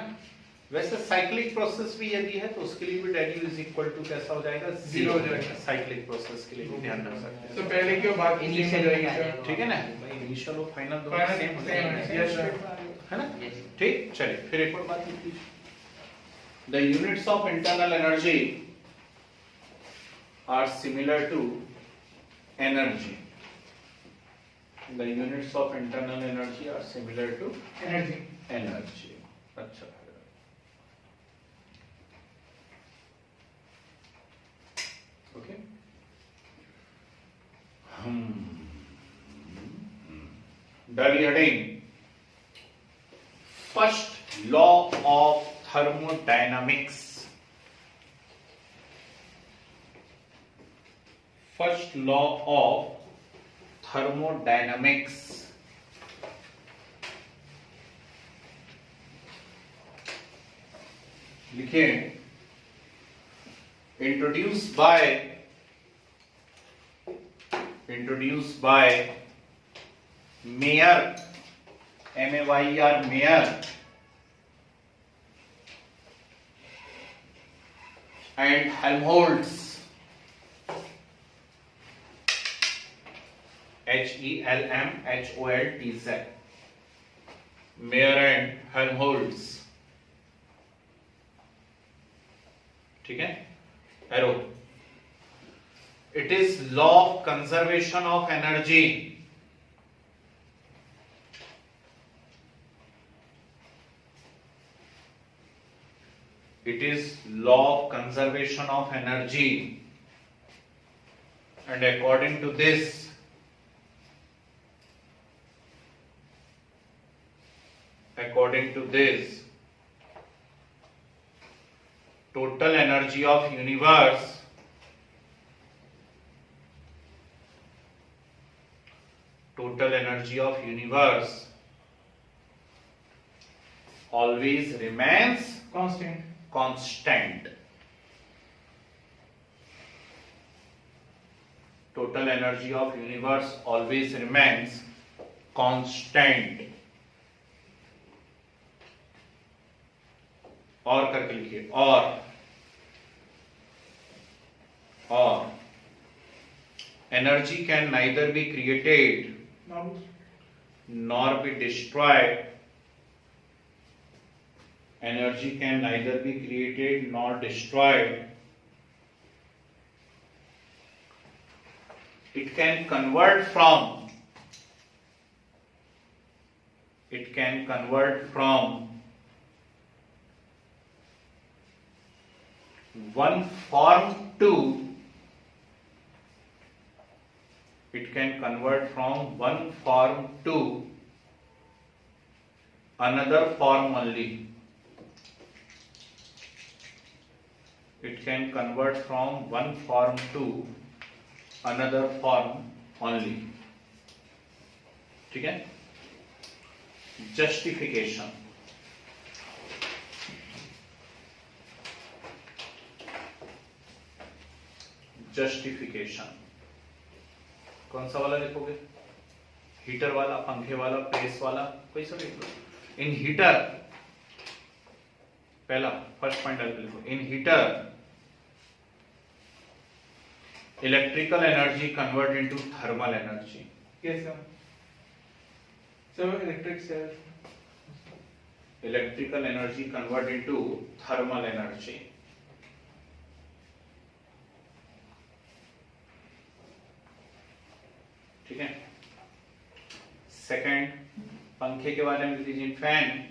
वैसे साइक्लिक प्रोसेस भी यदि है तो उसके लिए भी del U is equal to कैसा हो जाएगा, 0 हो जाएगा। साइक्लिक प्रोसेस के लिए भी ध्यान रख सकते So हैं, पहले की बात सेम हो Initial जाएगी, में आ sir. जाएगा। ठीक है ना भाई, इनिशियल और फाइनल दोनों Final सेम हो same है, yes, sir. है ना। Yes. ठीक, चलिए फिर एक और बात लिख लीजिए, the units of internal energy are similar to energy, the units of internal energy are similar to Energy. energy। अच्छा है, okay. Double heading, thermodynamics. First law of thermodynamics. लिखिए, introduced by Mayer, M-A-Y-E-R, Mayer, and Helmholtz, Helmholtz, Mayer and Helmholtz. ठीक है, arrow. It is law of conservation of energy. It is law of conservation of energy, and according to this, total energy of universe always remains constant. Total energy of universe always remains constant. और करके लिखिए, और energy can neither be created nor be destroyed. Energy can neither be created nor destroyed. It can convert from one form to another form only. It can convert from one form to another form only. ठीक है. Justification. कौन सा वाला लिखोगे? Heater वाला, पंखे वाला, press वाला, कोई सा लिख लो. इन हीटर, पहला फर्स्ट पॉइंट लिखो. In heater electrical energy convert into thermal energy. Yes, sir. So electrical energy convert into thermal energy. ठीक है. सेकंड, पंखे के बारे में लिख लीजिए. Fan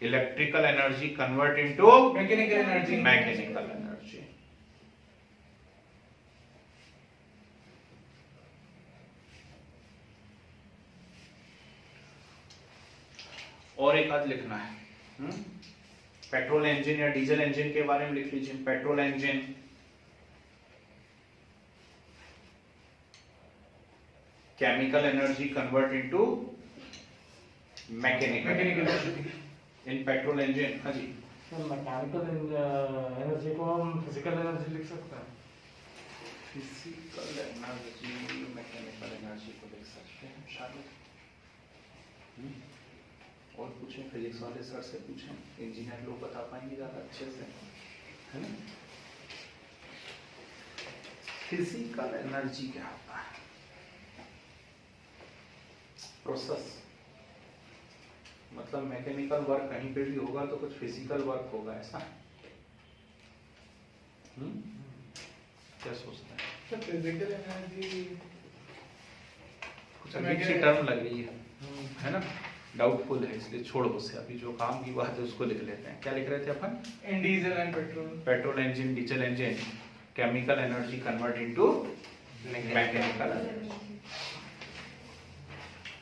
electrical energy convert into mechanical energy. और एक आध लिखना है. पेट्रोल इंजन या डीजल इंजन के बारे में लिख लीजिए. Petrol engine chemical energy convert into mechanical energy. In petrol engine, हाँ जी, मैकेनिकल एनर्जी को हम फिजिकल एनर्जी लिख सकते हैं. फिजिकल एनर्जी मैकेनिकल एनर्जी को लिख सकते हैं शायद. और पूछें, फिजिक्स वाले सर से पूछें, इंजीनियर लोग बता पाएंगे ज्यादा अच्छे से, है ना. फिजिकल एनर्जी क्या होता है? प्रोसेस, मतलब मैकेनिकल वर्क कहीं पे भी होगा तो कुछ फिजिकल वर्क होगा, ऐसा. क्या सोचते हैं? फिजिकल एनर्जी कुछ अजीब सी टर्म लग रही है ना, डाउटफुल है, इसलिए छोड़ो उसे. अभी जो काम की बात है उसको लिख लेते हैं. क्या लिख रहे थे अपन? In diesel and petrol engine, diesel engine, chemical energy convert into mechanical energy.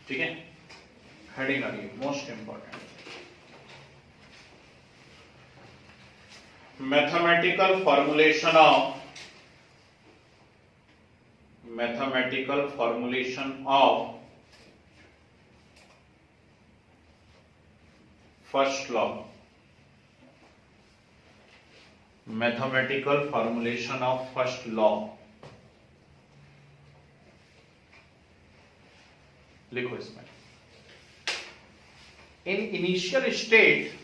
ठीक है. हेडिंग आ रही है most important, mathematical formulation of first law, mathematical formulation of first law. लिखो इसमें, in initial state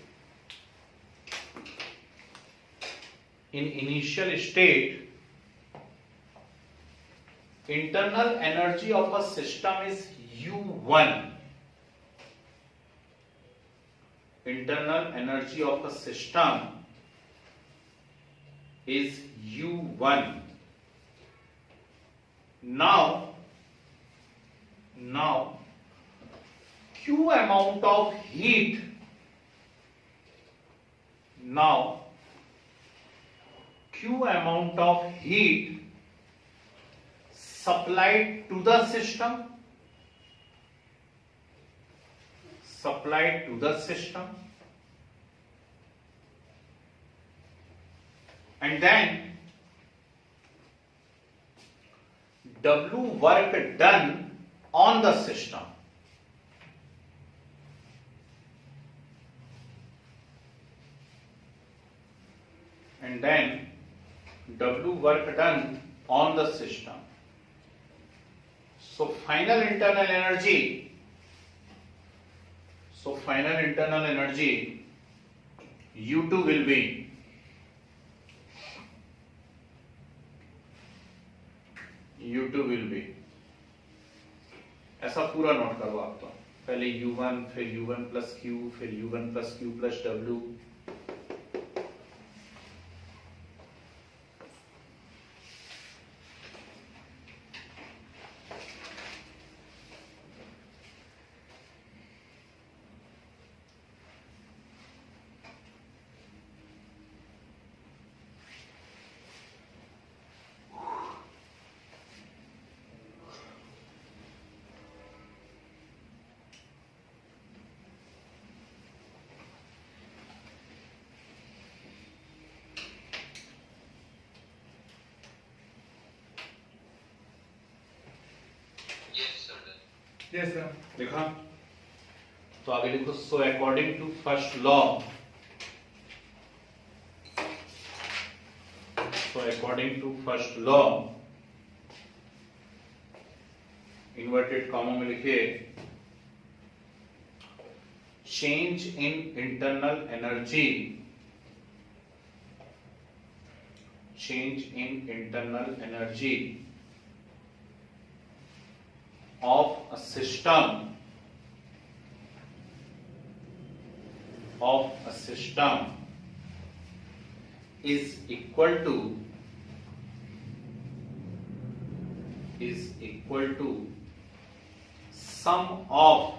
internal energy of a system is U1. Internal energy of a system is U1. Now Q amount of heat, supplied to the system, and then W work done on the system, So final internal energy U2 will be ऐसा पूरा note करो आप, तो पहले U1 फिर U1 plus Q फिर U1 plus Q plus W, Yes, sir. लिखा? तो आगे लिखो, so according to first law, inverted comma में लिखिए, change in internal energy of a system is equal to sum of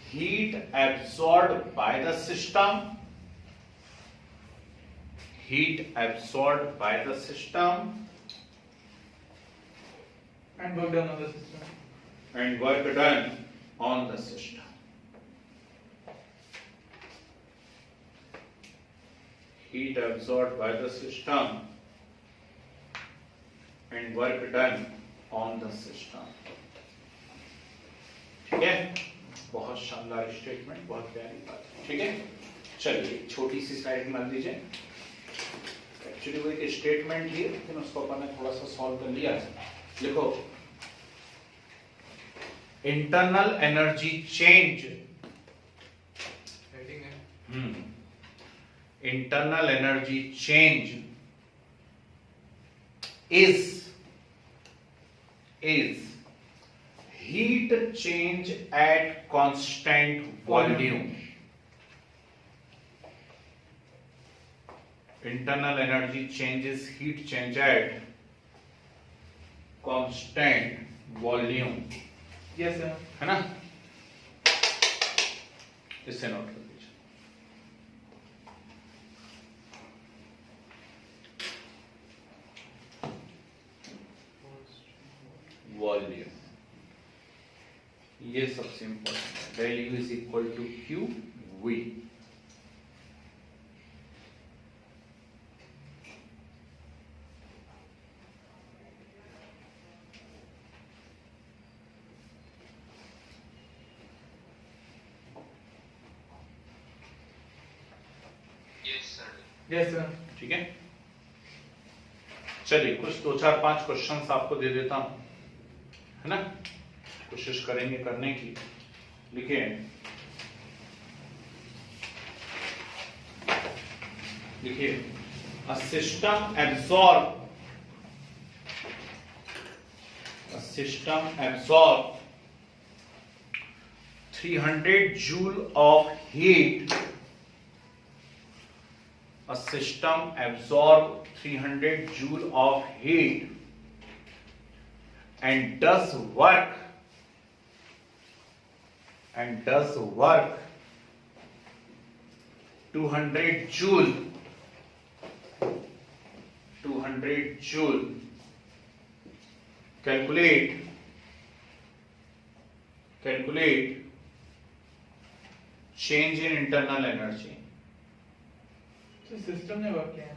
heat absorbed by the system And work done on the system. and work done on the system. Heat absorbed by the system and work done on the system. ठीक है, बहुत शानदार statement, बहुत प्यारी बात है। ठीक है, चलिए छोटी सी स्लाइड मान लीजिए। एक्चुअली वो एक स्टेटमेंट ही है, लेकिन उसको अपन ने थोड़ा सा सॉल्व कर लिया है। लिखो, internal energy change, internal energy change is heat change at constant volume. Internal energy change is heat change at constant volume. Yes, sir. है ना? इससे नोट कर लीजिए। ये सबसे इंपॉर्टेंट है, del U is equal to Q V. Yes sir. ठीक है, चलिए कुछ 2 4 5 क्वेश्चंस आपको दे देता हूं, है ना, कोशिश करेंगे करने की। लिखिए, लिखिए, a system absorb 300 joule of heat. A system absorbs 300 joule of heat and does work 200 joule 200 joule. Calculate change in internal energy. तो सिस्टम ने वर्क किया है।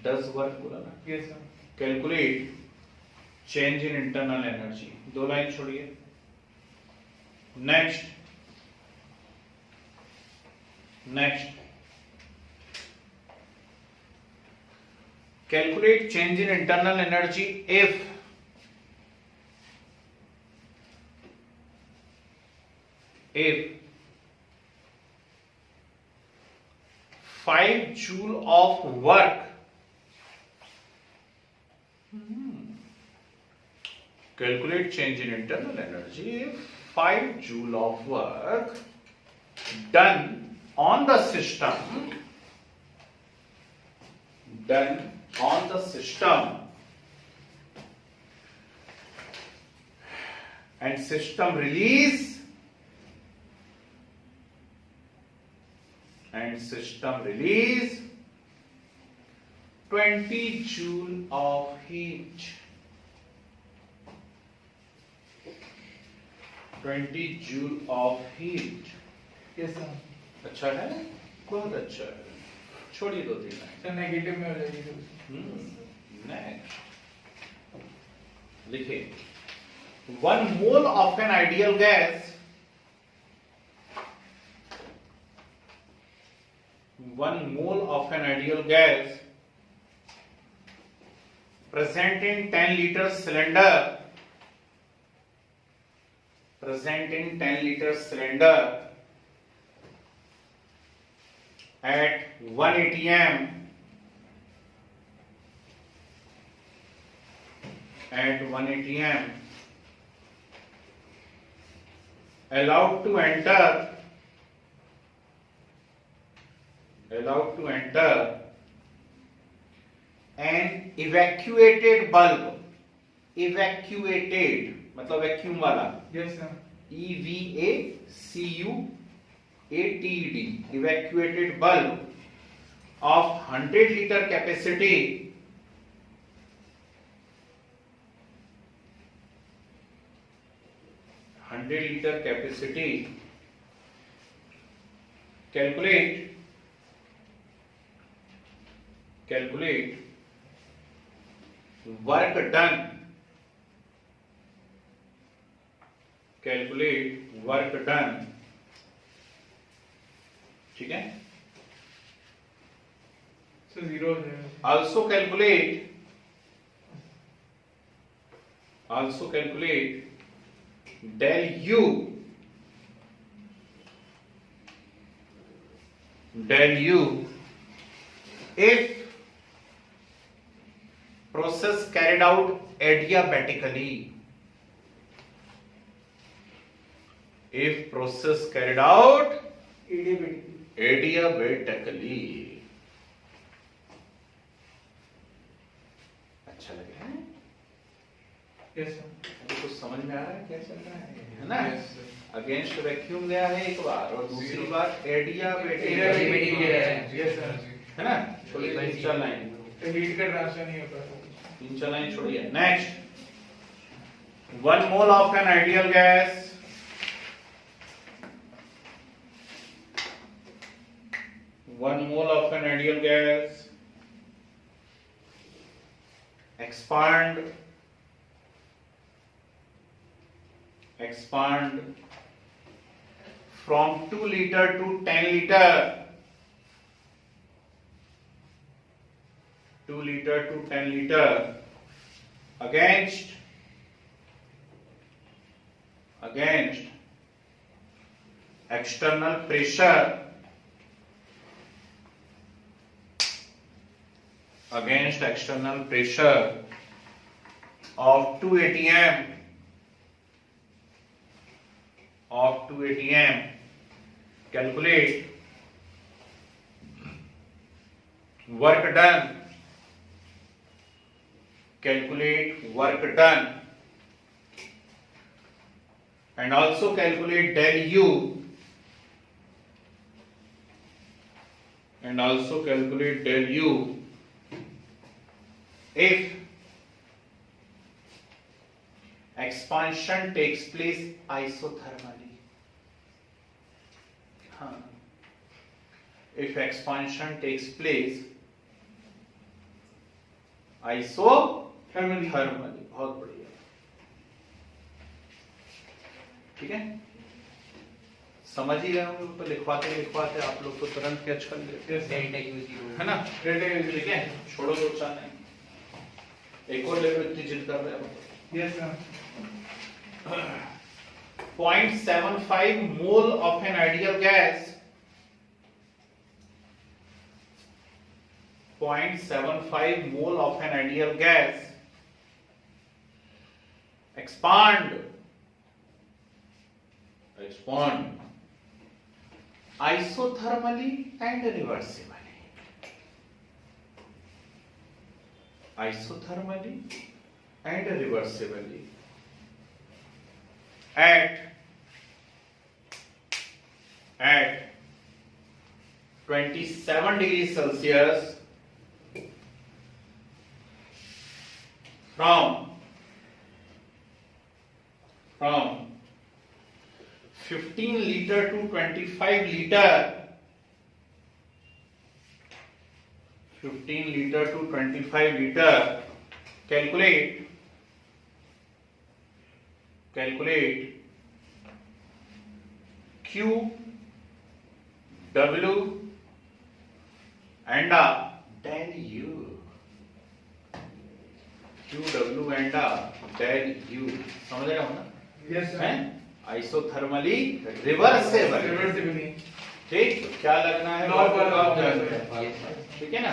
does work बोला ना। Yes sir. Calculate change in internal energy, 2 line छोड़िए। Next calculate change in internal energy if if 5 joule of work, calculate change in internal energy if 5 joule of work done on the system and system release 20 joule of heat. 20 joule of heat. Yes sir. अच्छा है, बहुत अच्छा है। छोड़िए 2 3 line. Sir negative में हो जाएगी तो। नेक्स्ट लिखिए, 1 mole of an ideal gas, 1 mole of an ideal gas present in 10 liter cylinder at 1 atm allowed to enter an evacuated bulb, evacuated मतलब वैक्यूम वाला, yes sir. EVACUATED, evacuated bulb of 100 liter capacity calculate work done ठीक है। Sir 0 हो जाएगा। also calculate del u if process carried out adiabatically, adiabatically। अच्छा लगे हैं? Yes sir. कुछ समझ में आ रहा है क्या चल रहा है ना? Yes sir. अगेंस्ट वैक्यूम गया है एक बार, और दूसरी बार adiabatic एडियाबेटिक है। Yes sir. है ना। छोड़िए 3 4 लाइन, तो हीट का ट्रांसफर नहीं होता। 3 4 लाइन छोड़िए। Next, 1 mole of an ideal gas 1 mole of an ideal gas expand from 2 liter to 10 liter, 2 liter to 10 liter against external pressure of 2 atm. Calculate work done, and also calculate del U if expansion takes place isothermally. If expansion takes place isothermally. बहुत बढ़िया, ठीक है, समझ ही रहे होंगे। तो लिखवाते आप लोग तो तुरंत कैच कर लेते डेल्टा U 0 है ना। ठीक है, छोड़ो दो चार नहीं, एक और ले लो, इतनी जिद कर रहे हो। Yes, sir. 0.75 mole of an ideal gas, 0.75 mole of an ideal gas expand isothermally and reversibly. At 27 degrees Celsius from 15 liter to 25 liter, 15 liter to 25 liter. Calculate Q, W and del U. QW and del U. समझ रहे हो ना? Yes, sir. Isothermally reversible. Reversibly. ठीक, तो क्या लगना है? Normal आप of जानते the- हैं। ठीक है ना,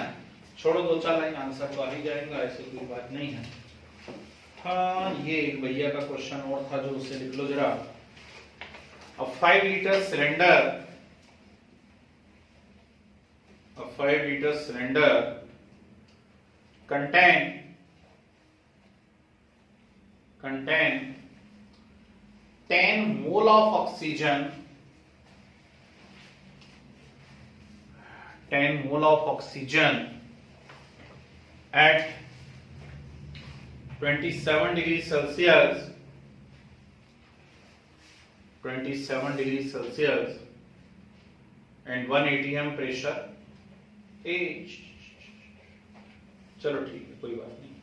छोड़ो दो चार लाइन, आंसर तो आ ही जाएगा, ऐसी कोई बात नहीं है। हाँ, ये एक भैया का क्वेश्चन और था जो उससे लिख लो जरा। A 5 liter cylinder contain 10 mole of oxygen, 10 mole of oxygen at 27 degrees Celsius, 27 degrees Celsius and 1 atm pressure H। चलो ठीक है, कोई बात नहीं,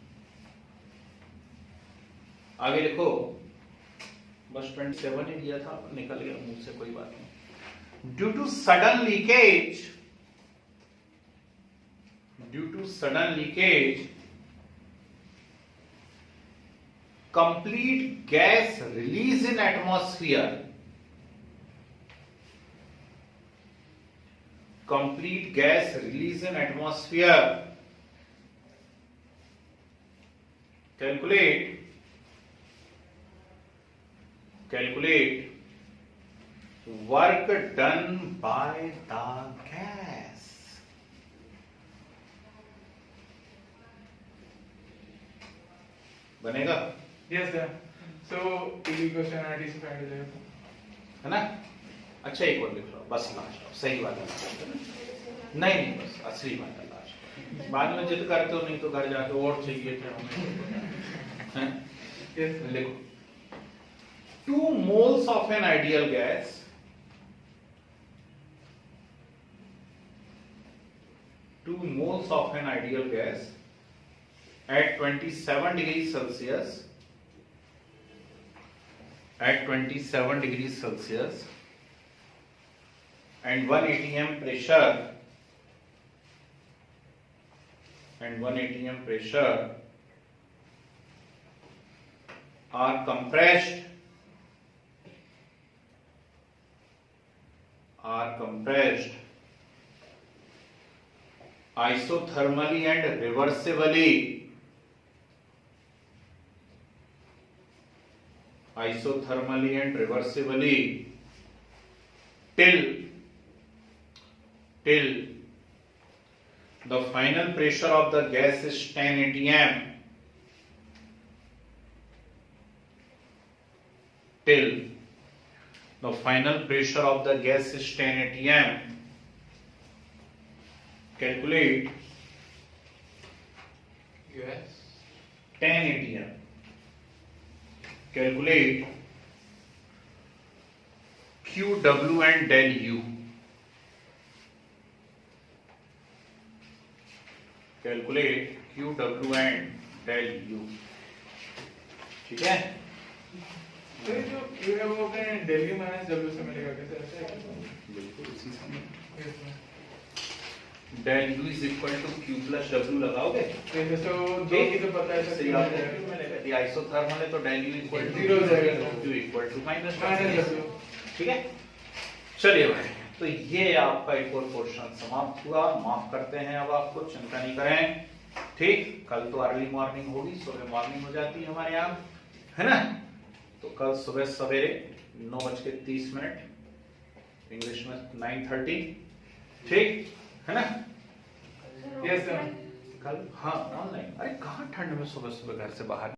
आगे लिखो। बस 27 ही दिया था, निकल गया मुंह से, कोई बात नहीं। Due to sudden leakage complete gas release in atmosphere, calculate work done by the gas। बनेगा? Yes, sir. So, PV question RT से find हो जाएगा। है ना। अच्छा, एक और लिख लो, बस लास्ट सही वाला। नहीं, बस असली वाला लास्ट। बाद में जिद करते हो, नहीं तो घर जाके और चाहिए थे हमें। Yes, लिखो 2 moles of an ideal gas 2 moles of an ideal gas at 27 degrees Celsius and 1 atm pressure are compressed isothermally and reversibly till the final pressure of the gas is 10 atm. Till the final pressure of the gas is 10 atm. Calculate Yes. 10 atm. Calculate QW and del U. Calculate QW and del U. ठीक है? तो ये जो Q है वो अपने डेल्यू minus W से मिलेगा कैसे ऐसे है क्या? बिल्कुल उसी समय Yes, ma'am. del U is equal to Q plus W लगाओगे? तो जैसे वो दो की तो पता है सही आपको Q मिलेगा। यदि आइसोथर्मल है तो del U equal to Zero हो जाएगा। U equal to minus minus W। W. ठीक है? चलिए भाई, तो ये आपका एक और पोर्शन समाप्त हुआ। माफ करते हैं अब आपको, चिंता नहीं करें। ठीक, कल तो अर्ली मॉर्निंग होगी, सुबह मॉर्निंग हो जाती है हमारे यहाँ, है ना? तो कल सुबह सवेरे 9:30 इंग्लिश में 9:30, ठीक है ना? Yes sir. कल हाँ ऑनलाइन। अरे कहाँ ठंड में सुबह सुबह घर से बाहर